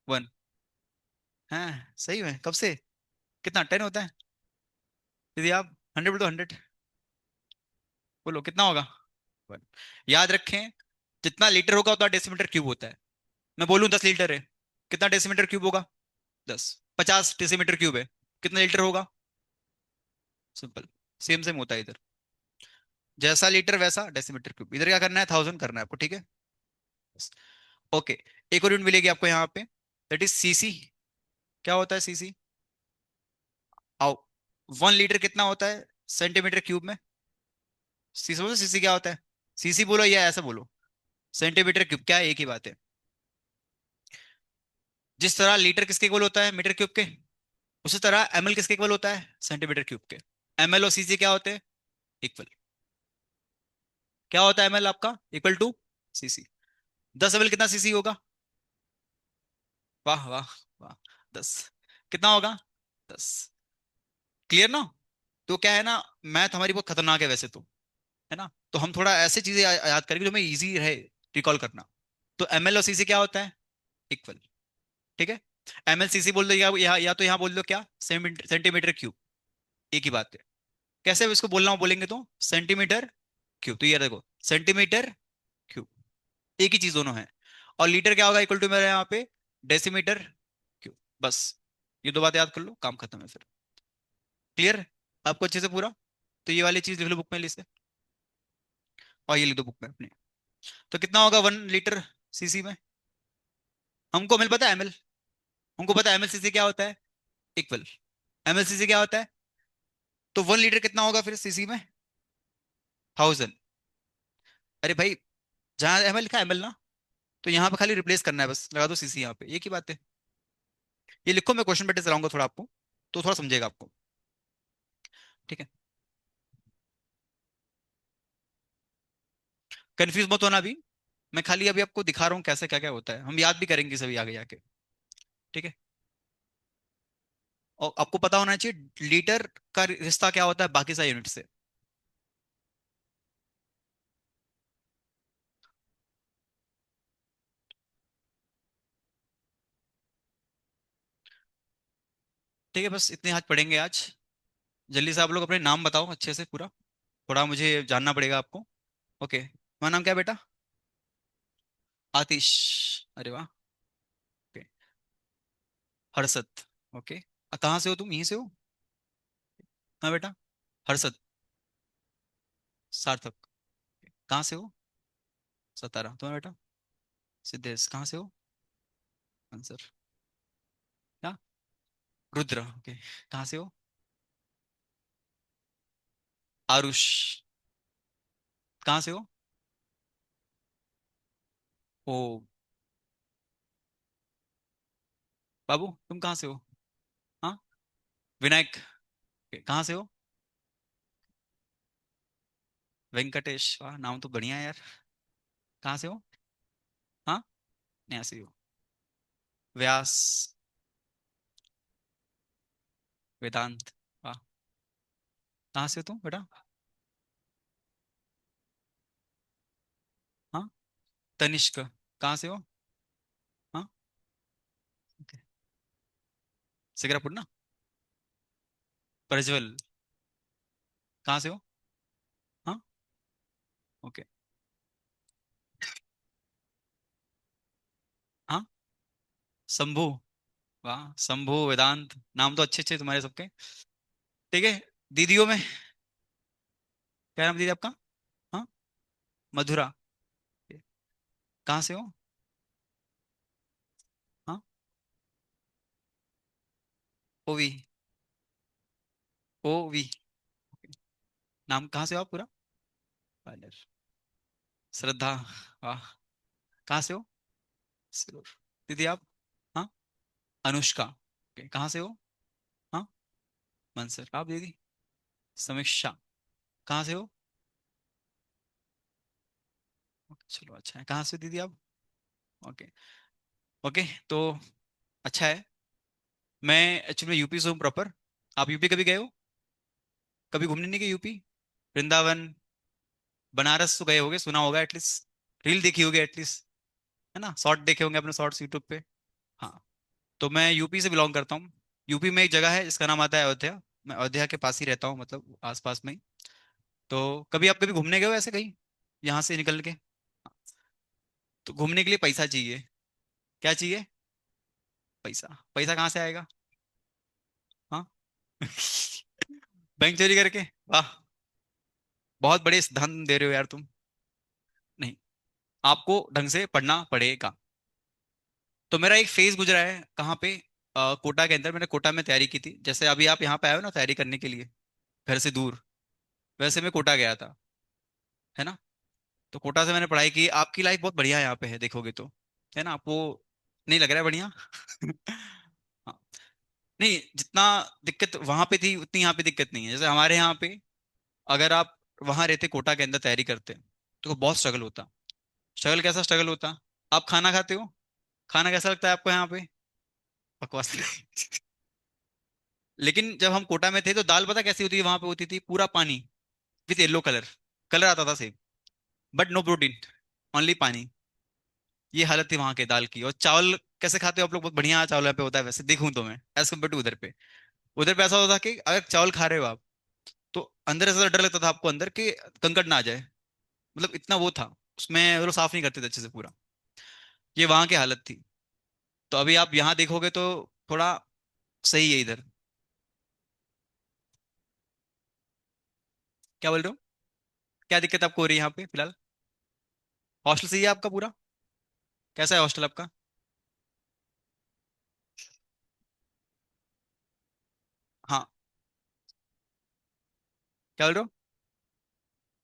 1। हाँ सही में, कब से? कितना 10 होता है? यदि आप 100 बोलो तो 100। बोलो कितना होगा? 1। याद रखें, जितना लीटर होगा उतना डेसीमीटर क्यूब होता है। मैं बोलूं 10 लीटर है, कितना डेसीमीटर क्यूब होगा? 10। 50 डेसीमीटर क्यूब है, कितना लीटर होगा? सिंपल। सेम सेम होता है इधर। जैसा लीटर वैसा डेसीमीटर क्यूब। इधर क्या करना है? 1000 करना है आपको, ठीक है। ओके। एक और यूनिट मिलेगी आपको यहाँ पे, दैट इज सीसी। क्या होता है सीसी? आओ। 1 लीटर कितना होता है सेंटीमीटर क्यूब में? सीसी बोलो, सीसी क्या होता है? सीसी बोलो या ऐसा बोलो, सेंटीमीटर क्यूब क्या है, एक ही बात है। जिस तरह लीटर किसके इक्वल होता है? मीटर क्यूब के। उसी तरह एमएल किसके इक्वल होता है? सेंटीमीटर क्यूब के। एमएल और सीसी क्या होते हैं? इक्वल। क्या होता है एमएल आपका? Equal to CC. 10 एमएल कितना सीसी होगा? वाह वाह वाह। 10 कितना होगा? 10। क्लियर ना? तो क्या है ना, मैथ हमारी बहुत खतरनाक है वैसे तो, है ना। तो हम थोड़ा ऐसे चीजें याद करेंगे जो हमें इजी रहे रिकॉल करना। तो एमएल और सीसी क्या होता है? इक्वल। ठीक है। एमएल सीसी बोल दो, या तो यहाँ बोल दो क्या, सेंटीमीटर क्यूब। एक ही बात है। कैसे इसको बोलना बोलेंगे तो सेंटीमीटर क्यूब। तो ये देखो, सेंटीमीटर क्यूब, एक ही चीज दोनों है। और लीटर क्या होगा? इक्वल टू मेरा यहाँ पे डेसीमीटर क्यूब। बस ये दो बातें याद कर लो, काम खत्म है फिर। क्लियर? आपको अच्छे से पूरा। तो ये वाली चीज लिख लो बुक में लिस्ट, और ये लिख दो बुक में अपने। तो कितना होगा 1 लीटर सीसी में? हमको मिल पता है एमएल, हमको पता है एमएल सीसी क्या होता है, इक्वल। एमएल सीसी क्या होता है? तो 1 लीटर कितना होगा फिर सीसी में? 1000। अरे भाई, जहां एमएल लिखा है एमएल ना, तो यहाँ पे खाली रिप्लेस करना है, बस लगा दो सीसी यहाँ पे, एक ही बात है। ये लिखो, मैं क्वेश्चन पेपर चलाऊंगा थोड़ा आपको, तो थोड़ा समझेगा आपको। ठीक है, कंफ्यूज मत होना अभी। मैं खाली अभी आपको दिखा रहा हूँ कैसे क्या क्या होता है, हम याद भी करेंगे सभी आगे जाके। ठीक है। और आपको पता होना चाहिए लीटर का रिश्ता क्या होता है बाकी सारे यूनिट से। ठीक है, बस इतने आज पढ़ेंगे आज। जल्दी से आप लोग अपने नाम बताओ अच्छे से पूरा, थोड़ा मुझे जानना पड़ेगा आपको। ओके, तुम्हारा नाम क्या है बेटा? आतिश। अरे वाह। ओके। हर्षद। ओके। कहाँ से हो तुम? यहीं से हो? हाँ बेटा। हर्षद। सार्थक। कहाँ से हो? सतारा। तुम्हारा बेटा? सिद्धेश। कहाँ से हो? आंसर क्या? रुद्र। ओके। कहाँ से हो? आरुष। कहाँ से हो? ओ। बाबू तुम कहाँ से हो? हाँ। विनायक। Okay, कहाँ से हो? वेंकटेश। वाह, नाम तो बढ़िया है यार। कहाँ से हो? हाँ। यहाँ से हो। व्यास। वेदांत। वाह। कहाँ से हो तुम बेटा? हाँ। तनिष्क। कहाँ से हो? हाँ। okay, सिगरापुर ना। प्रज्वल। कहाँ से हो? हाँ। ओके। हाँ। शंभू। वाह, शंभू वेदांत, नाम तो अच्छे अच्छे तुम्हारे सबके। ठीक है। दीदियों में क्या नाम दीदी आपका? हाँ। मधुरा। कहाँ से हो? हाँ। ओवी। ओवी। नाम कहाँ से हो आप पूरा? पायलट। श्रद्धा। वाह। कहाँ से हो? सिरोर। दीदी आप? हाँ। अनुष्का। ओके, कहाँ से हो? हाँ। मंसर। आप दीदी? समीक्षा। कहाँ से हो? ओके, चलो अच्छा है। कहाँ से हो दीदी आप? ओके। ओके तो अच्छा है। मैं एक्चुअली यूपी से हूँ प्रॉपर। आप यूपी कभी गए हो? कभी घूमने नहीं गए यूपी? वृंदावन, बनारस तो गए होगे, सुना होगा एटलीस्ट। रील देखी होगी एटलीस्ट, है ना? शॉर्ट देखे होंगे अपने शॉर्ट्स यूट्यूब पे। हाँ। तो मैं यूपी से बिलोंग करता हूँ। यूपी में एक जगह है जिसका नाम आता है अयोध्या। मैं अयोध्या के पास ही रहता हूँ, मतलब आसपास में ही। तो कभी आप कभी घूमने गए हो ऐसे कहीं, यहाँ से निकल के? तो घूमने के लिए पैसा चाहिए। क्या चाहिए? पैसा। पैसा कहाँ से आएगा? हाँ। बैंक चोरी करके? वाह। बहुत बड़े सिद्धांत दे रहे हो यार तुम। नहीं, आपको ढंग से पढ़ना पड़ेगा। तो मेरा एक फेज गुजरा है कहाँ पे, कोटा के अंदर। मैंने कोटा में तैयारी की थी, जैसे अभी आप यहाँ पे आए हो ना तैयारी करने के लिए, घर से दूर। वैसे मैं कोटा गया था, है ना? तो कोटा से मैंने पढ़ाई की। आपकी लाइफ बहुत बढ़िया यहाँ पे है देखोगे तो, है ना? आपको नहीं लग रहा है बढ़िया? हाँ। नहीं, जितना दिक्कत वहां पे थी उतनी यहाँ पे दिक्कत नहीं है। जैसे हमारे यहाँ पे, अगर आप वहां रहते कोटा के अंदर तैयारी करते, तो बहुत स्ट्रगल होता। स्ट्रगल कैसा स्ट्रगल होता? आप खाना खाते हो, खाना कैसा लगता है आपको यहाँ पे? बकवास। लेकिन जब हम कोटा में थे तो दाल पता कैसी होती थी वहां पे? होती थी पूरा पानी, विथ येलो कलर। कलर आता था same, but no protein, only pani. ये हालत थी वहां के दाल की। और चावल कैसे खाते हो आप लोग? बहुत बढ़िया चावल यहाँ पे होता है वैसे देखूं तो मैं, एज कम्पेयर टू उधर पे। उधर पे ऐसा होता था कि अगर चावल खा रहे हो आप, तो अंदर ऐसा डर लगता था आपको अंदर कि कंकड़ ना आ जाए। मतलब इतना वो था उसमें, वो लोग साफ नहीं करते थे अच्छे से पूरा। ये वहां की हालत थी। तो अभी आप यहाँ देखोगे तो थोड़ा सही है इधर। क्या बोल रहे हो? क्या दिक्कत आपको हो रही है यहाँ पे फिलहाल? हॉस्टल सही है आपका पूरा? कैसा है हॉस्टल आपका? हाँ। क्या बोल रहे हो?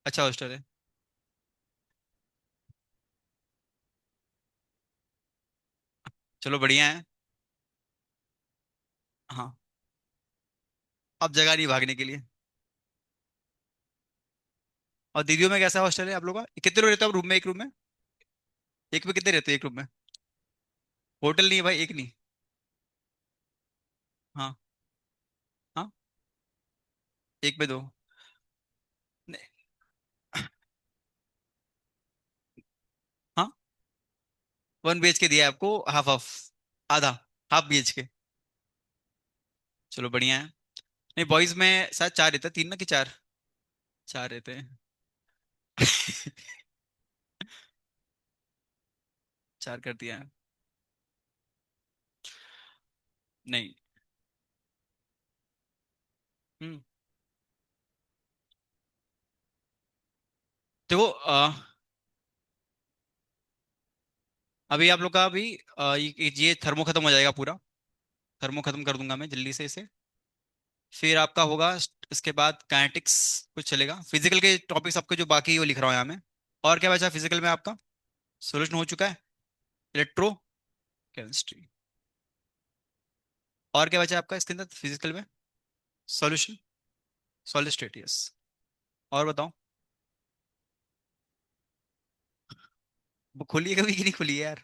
अच्छा हॉस्टल है। चलो बढ़िया है। हाँ। अब जगह नहीं भागने के लिए। और दीदियों में कैसा हॉस्टल है आप लोग का? कितने लोग रहते हो आप रूम में, एक रूम में? एक में कितने रहते हैं एक रूम में? होटल नहीं है भाई, एक नहीं। हाँ। हाँ। एक में दो? नहीं। हाँ। 1 BHK दिया है आपको? Half half? आधा? Half BHK? चलो बढ़िया है। नहीं, बॉयज में शायद 4 रहते हैं, 3 ना कि 4? 4 रहते हैं। 4 कर दिया है। नहीं। हम्म। देखो अभी आप लोग का अभी ये थर्मो खत्म हो जाएगा पूरा। थर्मो खत्म कर दूंगा मैं जल्दी से इसे। फिर आपका होगा इसके बाद काइनेटिक्स कुछ चलेगा। फिजिकल के टॉपिक्स आपके जो बाकी है वो लिख रहा हूँ यहाँ में। और क्या बचा फिजिकल में आपका? सोल्यूशन हो चुका है। Electro chemistry. और क्या बचा आपका इसके अंदर फिजिकल में? Solution, solid state, yes. और बताओ। वो खोली है कभी कि नहीं खुली है यार?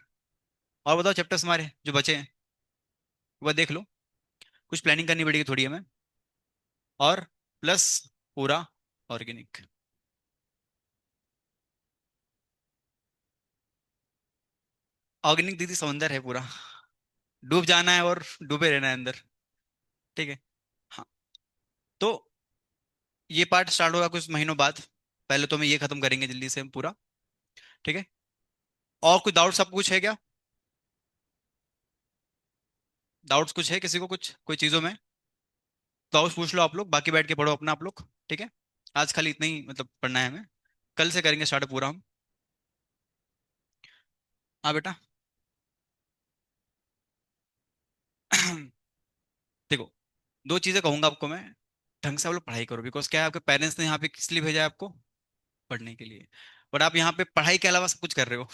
और बताओ चैप्टर्स हमारे जो बचे हैं, वह देख लो। कुछ प्लानिंग करनी पड़ेगी थोड़ी हमें। और प्लस पूरा ऑर्गेनिक। ऑर्गेनिक दीदी समंदर है पूरा, डूब जाना है और डूबे रहना है अंदर। ठीक है। हाँ। तो ये पार्ट स्टार्ट होगा कुछ महीनों बाद। पहले तो मैं ये खत्म करेंगे जल्दी से हम पूरा। ठीक है। और कुछ डाउट्स आपको कुछ है क्या? डाउट्स कुछ है किसी को कुछ कोई चीज़ों में? डाउट्स पूछ लो आप लोग, बाकी बैठ के पढ़ो अपना आप लोग। ठीक है। आज खाली इतना ही मतलब पढ़ना है हमें। कल से करेंगे स्टार्ट पूरा हम। हाँ बेटा। देखो, दो चीजें कहूंगा आपको मैं। ढंग से आप लोग पढ़ाई करो, बिकॉज क्या है, आपके पेरेंट्स ने यहाँ पे किस लिए भेजा है आपको? पढ़ने के लिए। बट आप यहाँ पे पढ़ाई के अलावा सब कुछ कर रहे हो,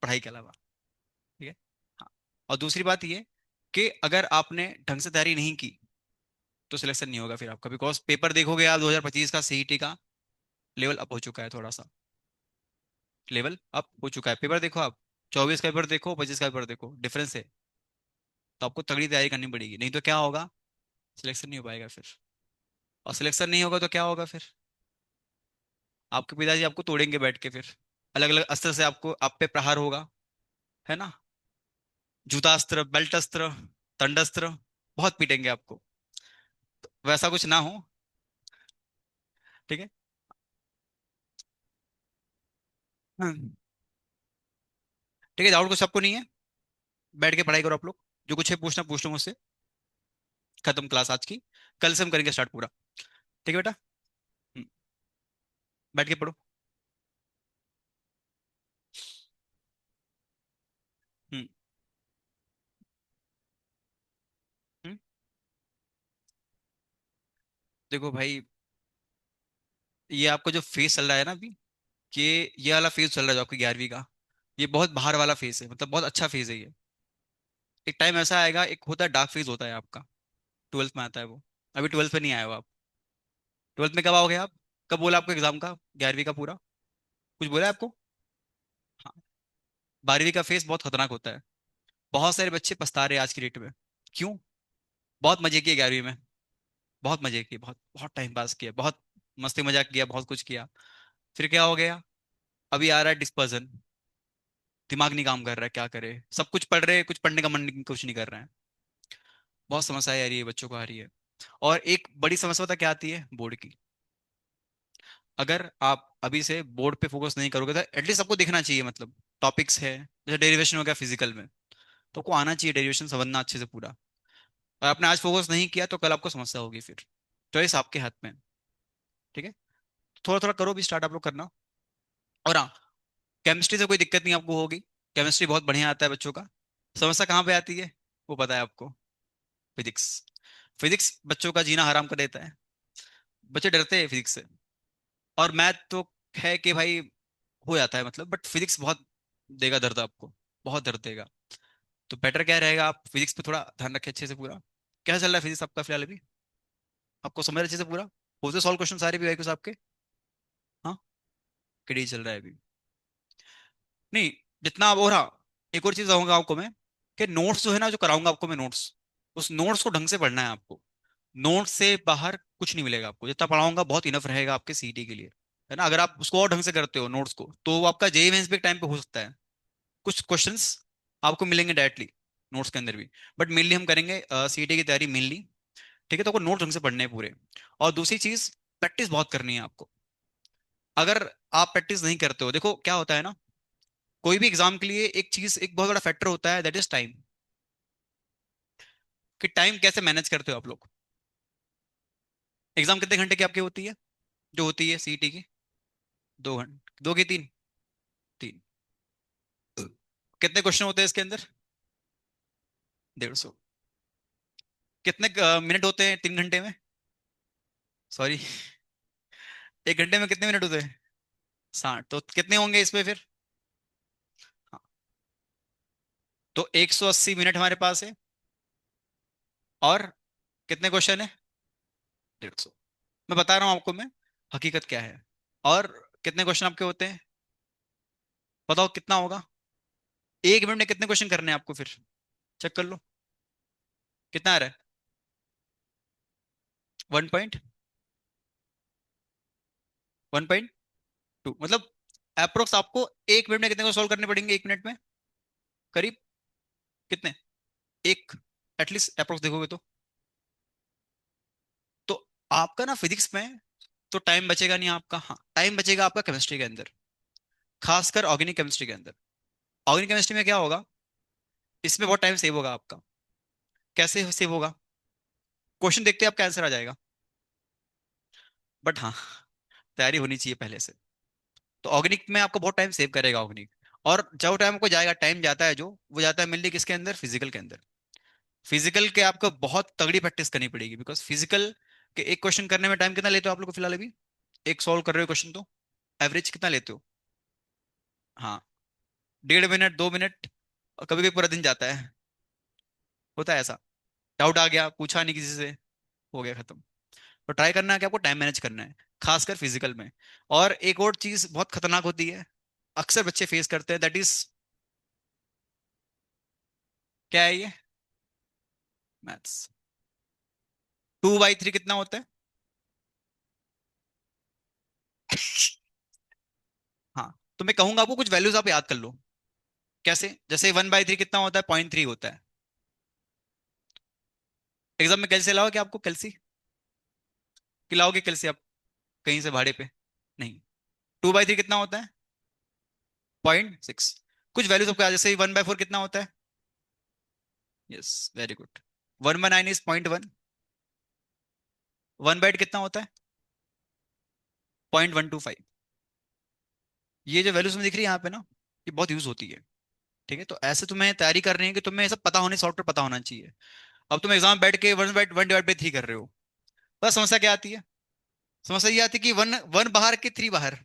पढ़ाई के अलावा। ठीक है। हाँ। और दूसरी बात ये कि अगर आपने ढंग से तैयारी नहीं की तो सिलेक्शन नहीं होगा फिर आपका, बिकॉज पेपर देखोगे आप 2025 का सीईटी का, लेवल अप हो चुका है थोड़ा सा। लेवल अप हो चुका है, पेपर देखो आप। 24 का पेपर देखो, 25 का पेपर देखो, डिफरेंस है। तो आपको तगड़ी तैयारी करनी पड़ेगी, नहीं तो क्या होगा, सिलेक्शन नहीं हो पाएगा फिर। और सिलेक्शन नहीं होगा तो क्या होगा फिर? आपके पिताजी आपको तोड़ेंगे बैठ के फिर। अलग अलग अस्त्र से आपको, आप पे प्रहार होगा, है ना? जूतास्त्र, बेल्ट अस्त्र, दंडास्त्र, बहुत पीटेंगे आपको। वैसा कुछ ना हो। ठीक है। हम्म। ठीक है, डाउट कुछ आपको नहीं है? बैठ के पढ़ाई करो आप लोग। जो कुछ है पूछना पूछ लो मुझसे। खत्म क्लास आज की। कल से हम करेंगे स्टार्ट पूरा। ठीक है बेटा। हम्म, बैठ के पढ़ो। हम्म। हम्म। देखो भाई, ये आपका जो फेस चल रहा है ना अभी, कि ये वाला फेज चल रहा है जो आपकी 11वीं का, ये बहुत बाहर वाला फेज है, मतलब बहुत अच्छा फेज है ये। एक टाइम ऐसा आएगा, एक होता है डार्क फेज होता है आपका, 12th में आता है वो। अभी 12th में नहीं आया हो आप। 12th में कब आओगे आप? कब बोला आपको एग्जाम का, 11वीं का पूरा? कुछ बोला है आपको? हाँ। 12वीं का फेज बहुत खतरनाक होता है। बहुत सारे बच्चे पछता रहे हैं आज की डेट में। क्यों? बहुत मजे किए 11वीं में। बहुत मजे किए, बहुत बहुत टाइम पास किया, बहुत मस्ती मजाक किया, बहुत कुछ किया। फिर क्या हो गया? अभी आ रहा है डिस्पर्जन। दिमाग नहीं काम कर रहा है, क्या करे, सब कुछ पढ़ रहे हैं, कुछ पढ़ने का मन कुछ नहीं कर रहे हैं। बहुत समस्या आ रही है, बच्चों को आ रही है। और एक बड़ी समस्या पता क्या आती है, बोर्ड की। अगर आप अभी से बोर्ड पे फोकस नहीं करोगे तो एटलीस्ट आपको दिखना चाहिए, मतलब टॉपिक्स है, जैसे डेरिवेशन हो गया फिजिकल में, तो आपको आना चाहिए डेरिवेशन समझना अच्छे से पूरा। और आपने आज फोकस नहीं किया तो कल आपको समस्या होगी फिर। चॉइस आपके हाथ में है। ठीक है। थोड़ा थोड़ा करो भी स्टार्ट आप लोग करना। और हाँ, केमिस्ट्री से कोई दिक्कत नहीं आपको होगी। केमिस्ट्री बहुत बढ़िया आता है बच्चों का। समस्या कहाँ पे आती है, वो पता है आपको? फिजिक्स। फिजिक्स बच्चों का जीना हराम कर देता है। बच्चे डरते हैं फिजिक्स से। और मैथ तो है कि भाई हो जाता है मतलब, बट फिजिक्स बहुत देगा दर्द आपको, बहुत दर्द देगा। तो बेटर क्या रहेगा, आप फिजिक्स पे थोड़ा ध्यान रखें अच्छे से पूरा। कैसा चल रहा है फिजिक्स आपका फिलहाल अभी? आपको समझ रहे अच्छे से पूरा? हो से सॉल्व क्वेश्चन सारे भी कुछ आपके? हाँ। कड़ी चल रहा है अभी? नहीं, जितना आप, और हाँ, एक और चीज कहूंगा आपको मैं, कि नोट्स जो है ना, जो कराऊंगा आपको मैं नोट्स, उस नोट्स को ढंग से पढ़ना है आपको। नोट्स से बाहर कुछ नहीं मिलेगा आपको, जितना पढ़ाऊंगा बहुत इनफ रहेगा आपके सीटी के लिए। है ना? अगर आप उसको और ढंग से करते हो नोट्स को, तो वो आपका जेई मेंस भी टाइम पे हो सकता है। कुछ क्वेश्चंस आपको मिलेंगे डायरेक्टली नोट्स के अंदर भी। बट मेनली हम करेंगे सीटी की तैयारी मेनली। ठीक है, तो आपको नोट ढंग से पढ़ने हैं पूरे। और दूसरी चीज, प्रैक्टिस बहुत करनी है आपको। अगर आप प्रैक्टिस नहीं करते हो, देखो क्या होता है ना, कोई भी एग्जाम के लिए एक चीज, एक बहुत बड़ा फैक्टर होता है, दैट इज टाइम। कि टाइम कैसे मैनेज करते हो आप लोग। एग्जाम कितने घंटे की आपकी होती है, जो होती है सीईटी की? 2 घंटे, 2 की 3? 3। कितने क्वेश्चन होते हैं इसके अंदर? 150। कितने मिनट होते हैं 3 घंटे में? सॉरी, 1 घंटे में कितने मिनट होते हैं? 60। तो कितने होंगे इसमें फिर? हाँ। तो 180 मिनट हमारे पास है। और कितने क्वेश्चन है? 150। मैं बता रहा हूँ आपको मैं, हकीकत क्या है। और कितने क्वेश्चन आपके होते हैं? बताओ कितना होगा। 1 मिनट में कितने क्वेश्चन करने हैं आपको फिर? चेक कर लो। कितना आ रहा है? 1.1.2 मतलब अप्रोक्स आपको 1 मिनट में कितने को सॉल्व करने पड़ेंगे, 1 मिनट में करीब? कितने? एक, एटलीस्ट अप्रोक्स देखोगे तो आपका ना फिजिक्स में तो टाइम बचेगा नहीं आपका। हाँ, टाइम बचेगा आपका केमिस्ट्री के अंदर, खासकर ऑर्गेनिक केमिस्ट्री के अंदर। ऑर्गेनिक केमिस्ट्री में क्या होगा, इसमें बहुत टाइम सेव होगा आपका। कैसे सेव होगा? क्वेश्चन देखते ही आपका आंसर आ जाएगा। बट हाँ, तैयारी होनी चाहिए पहले से। तो ऑर्गेनिक में आपको बहुत टाइम सेव करेगा ऑर्गेनिक। और जो टाइम को जाएगा, टाइम जाता है जो, वो जाता है मेनली किसके अंदर, फिजिकल के अंदर। फिजिकल के आपको बहुत तगड़ी प्रैक्टिस करनी पड़ेगी, बिकॉज फिजिकल के एक क्वेश्चन करने में टाइम कितना लेते हो आप लोग को फिलहाल अभी, एक सॉल्व कर रहे हो क्वेश्चन तो एवरेज कितना लेते हो? हाँ, 1.5 मिनट, 2 मिनट, और कभी कभी पूरा दिन जाता है, होता है ऐसा। डाउट आ गया, पूछा नहीं किसी से, हो गया खत्म। तो ट्राई करना है कि आपको टाइम मैनेज करना है, खासकर फिजिकल में। और एक और चीज बहुत खतरनाक होती है, अक्सर बच्चे फेस करते हैं, दैट इज, क्या है ये, मैथ्स। 2/3 कितना होता है? हाँ, तो मैं कहूंगा आपको कुछ वैल्यूज आप याद कर लो। कैसे? जैसे 1/3 कितना होता है, 0.3 होता है। एग्जाम में कैलसी लाओगे क्या आपको, कैलसी खिलाओगे, कैलसी आप कहीं से भाड़े पे? नहीं। 2/3 कितना होता है? 0.6। कुछ वैल्यूज आपको याद, जैसे 1/4 कितना होता है? Yes, very good. 1/9 इज 0.1। 1/8 कितना होता है? 0.125। ये जो वैल्यूज में दिख रही है यहाँ पे ना, ये बहुत यूज होती है। ठीक है, तो ऐसे तुम्हें तैयारी करनी है कि तुम्हें सब पता होने, सॉफ्टवेयर पता होना चाहिए। अब तुम एग्जाम बैठ के 1/3 कर रहे हो, बस समस्या क्या आती है? समस्या ये आती है कि वन वन बाहर के थ्री बाहर।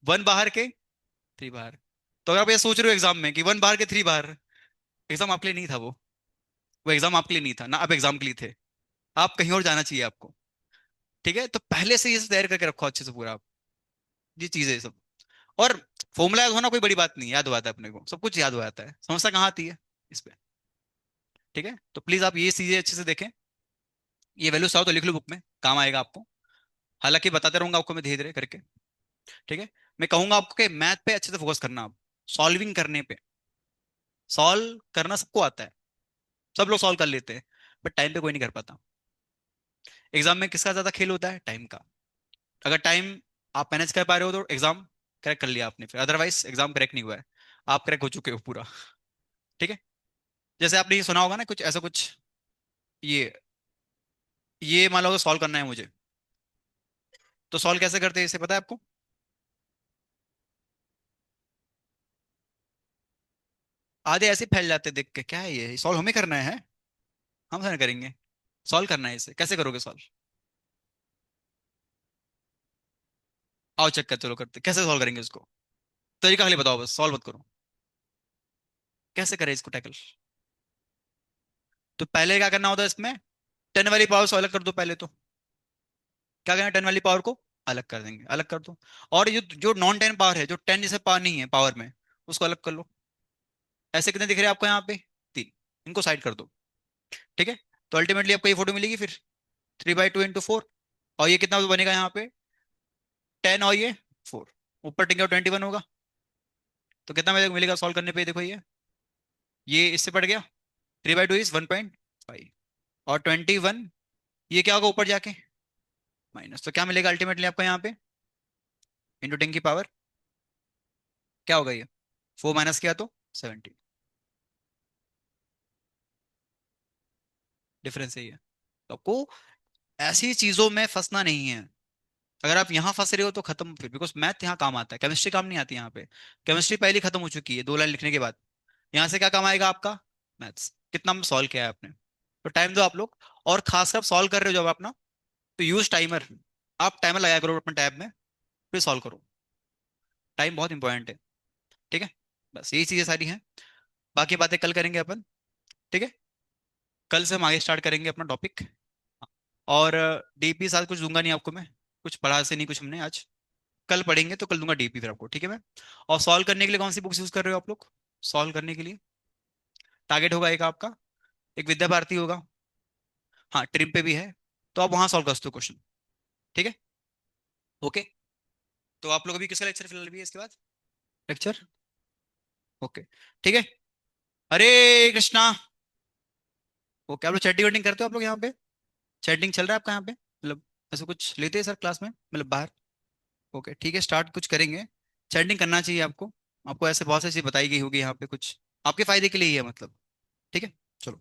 वन बाहर के थ्री बाहर। तो अगर आप ये सोच रहे हो एग्जाम में कि वन बाहर के थ्री बाहर, एग्जाम आपके लिए नहीं था वो एग्जाम आपके लिए नहीं था ना, आप एग्जाम के लिए थे। आप कहीं और जाना चाहिए आपको। ठीक है, तो पहले से ये सब तैयार करके रखो अच्छे से पूरा आप, ये चीजें सब। और फॉर्मूला याद होना कोई बड़ी बात नहीं, याद हो आता है अपने को, सब कुछ याद हो जाता है, समस्या कहाँ आती है इस पे। ठीक है, तो प्लीज आप ये चीजें अच्छे से देखें। ये वैल्यू चाहो तो लिख लो बुक में, काम आएगा आपको। हालांकि बताते रहूंगा आपको मैं धीरे धीरे करके। ठीक है, मैं कहूंगा आपको कि मैथ पे अच्छे से फोकस करना आप, सॉल्विंग करने पे। सॉल्व करना सबको आता है, सब लोग सॉल्व कर लेते हैं, बट टाइम पे कोई नहीं कर पाता। एग्जाम में किसका ज्यादा खेल होता है, टाइम का। अगर टाइम आप मैनेज कर पा रहे हो तो एग्जाम क्रैक कर लिया आपने, फिर अदरवाइज एग्जाम क्रैक नहीं हुआ है, आप क्रैक हो चुके हो पूरा। ठीक है, जैसे आपने ये सुना होगा ना कुछ ऐसा कुछ, ये ये मान लो सॉल्व करना है मुझे, तो सॉल्व कैसे करते हैं इसे पता है आपको? आधे ऐसे फैल जाते हैं देख के, क्या है ये, सॉल्व हमें करना है? हम सर करेंगे, सॉल्व करना है इसे, कैसे करोगे सॉल्व? आओ चेक कर, चलो करते, कैसे सॉल्व करेंगे इसको? तरीका खाली बताओ, बस सॉल्व मत करो, कैसे करें इसको टैकल? तो पहले क्या करना होता है इसमें, 10 वाली पावर से अलग कर दो पहले तो। क्या करना, 10 वाली पावर को अलग कर देंगे, अलग कर दो। और ये जो नॉन 10 पावर है, जो 10 जैसे पावर नहीं है पावर में, उसको अलग कर लो। ऐसे कितने दिख रहे हैं आपको यहाँ पे, 3, इनको साइड कर दो। ठीक है, तो अल्टीमेटली आपको ये फोटो मिलेगी फिर, 3/2 × 4। और ये कितना बनेगा यहाँ पे, 10, और ये 4, ऊपर टिक 21 होगा। तो कितना मिलेगा सॉल्व करने पे, देखो ये इससे पड़ गया, 3/2 इज 1.5, और 21, ये क्या होगा ऊपर जाके, माइनस। तो क्या मिलेगा अल्टीमेटली आपको यहाँ पे, इंटू 10 की पावर, क्या होगा ये, 4 माइनस किया तो 17। डिफरेंस यही है। तो आपको ऐसी चीजों में फंसना नहीं है। अगर आप यहाँ फंस रहे हो तो खत्म फिर, बिकॉज मैथ यहाँ काम आता है, केमिस्ट्री काम नहीं आती यहाँ पे। केमिस्ट्री पहले खत्म हो चुकी है 2 लाइन लिखने के बाद। यहाँ से क्या काम आएगा आपका, मैथ्स। कितना सॉल्व किया है आपने, तो टाइम दो आप लोग। और खासकर सॉल्व कर रहे हो जब आप ना, तो यूज टाइमर। आप टाइमर लगाया करो अपने टैब में, फिर सॉल्व करो। टाइम बहुत इंपॉर्टेंट है। ठीक है, बस यही चीजें सारी हैं, बाकी बातें कल करेंगे अपन। ठीक है, कल से हम आगे स्टार्ट करेंगे अपना टॉपिक। और डीपी साथ कुछ दूंगा नहीं आपको मैं, कुछ पढ़ा से नहीं कुछ हमने आज। कल पढ़ेंगे तो कल दूंगा डीपी फिर आपको, ठीक है मैं। और सॉल्व करने के लिए कौन सी बुक्स यूज कर रहे हो आप लोग, सॉल्व करने के लिए? टारगेट होगा एक आपका, एक विद्या भारती होगा, हाँ ट्रिम पे भी है, तो आप वहां सॉल्व कर सकते हो क्वेश्चन। ठीक है, ओके। तो आप लोग अभी किसका लेक्चर फिलहाल भी है इसके बाद, लेक्चर? ओके, ठीक है। हरे कृष्णा। ओके, आप लोग चैटिंग वेटिंग करते हो आप लोग यहाँ पे, चैटिंग चल रहा है आपका यहाँ पे, मतलब ऐसा कुछ लेते हैं सर क्लास में, मतलब बाहर? ओके ठीक है, स्टार्ट कुछ करेंगे। चैटिंग करना चाहिए आपको, आपको ऐसे बहुत सी चीज़ बताई गई होगी यहाँ पे कुछ, आपके फायदे के लिए ही है मतलब। ठीक है, चलो।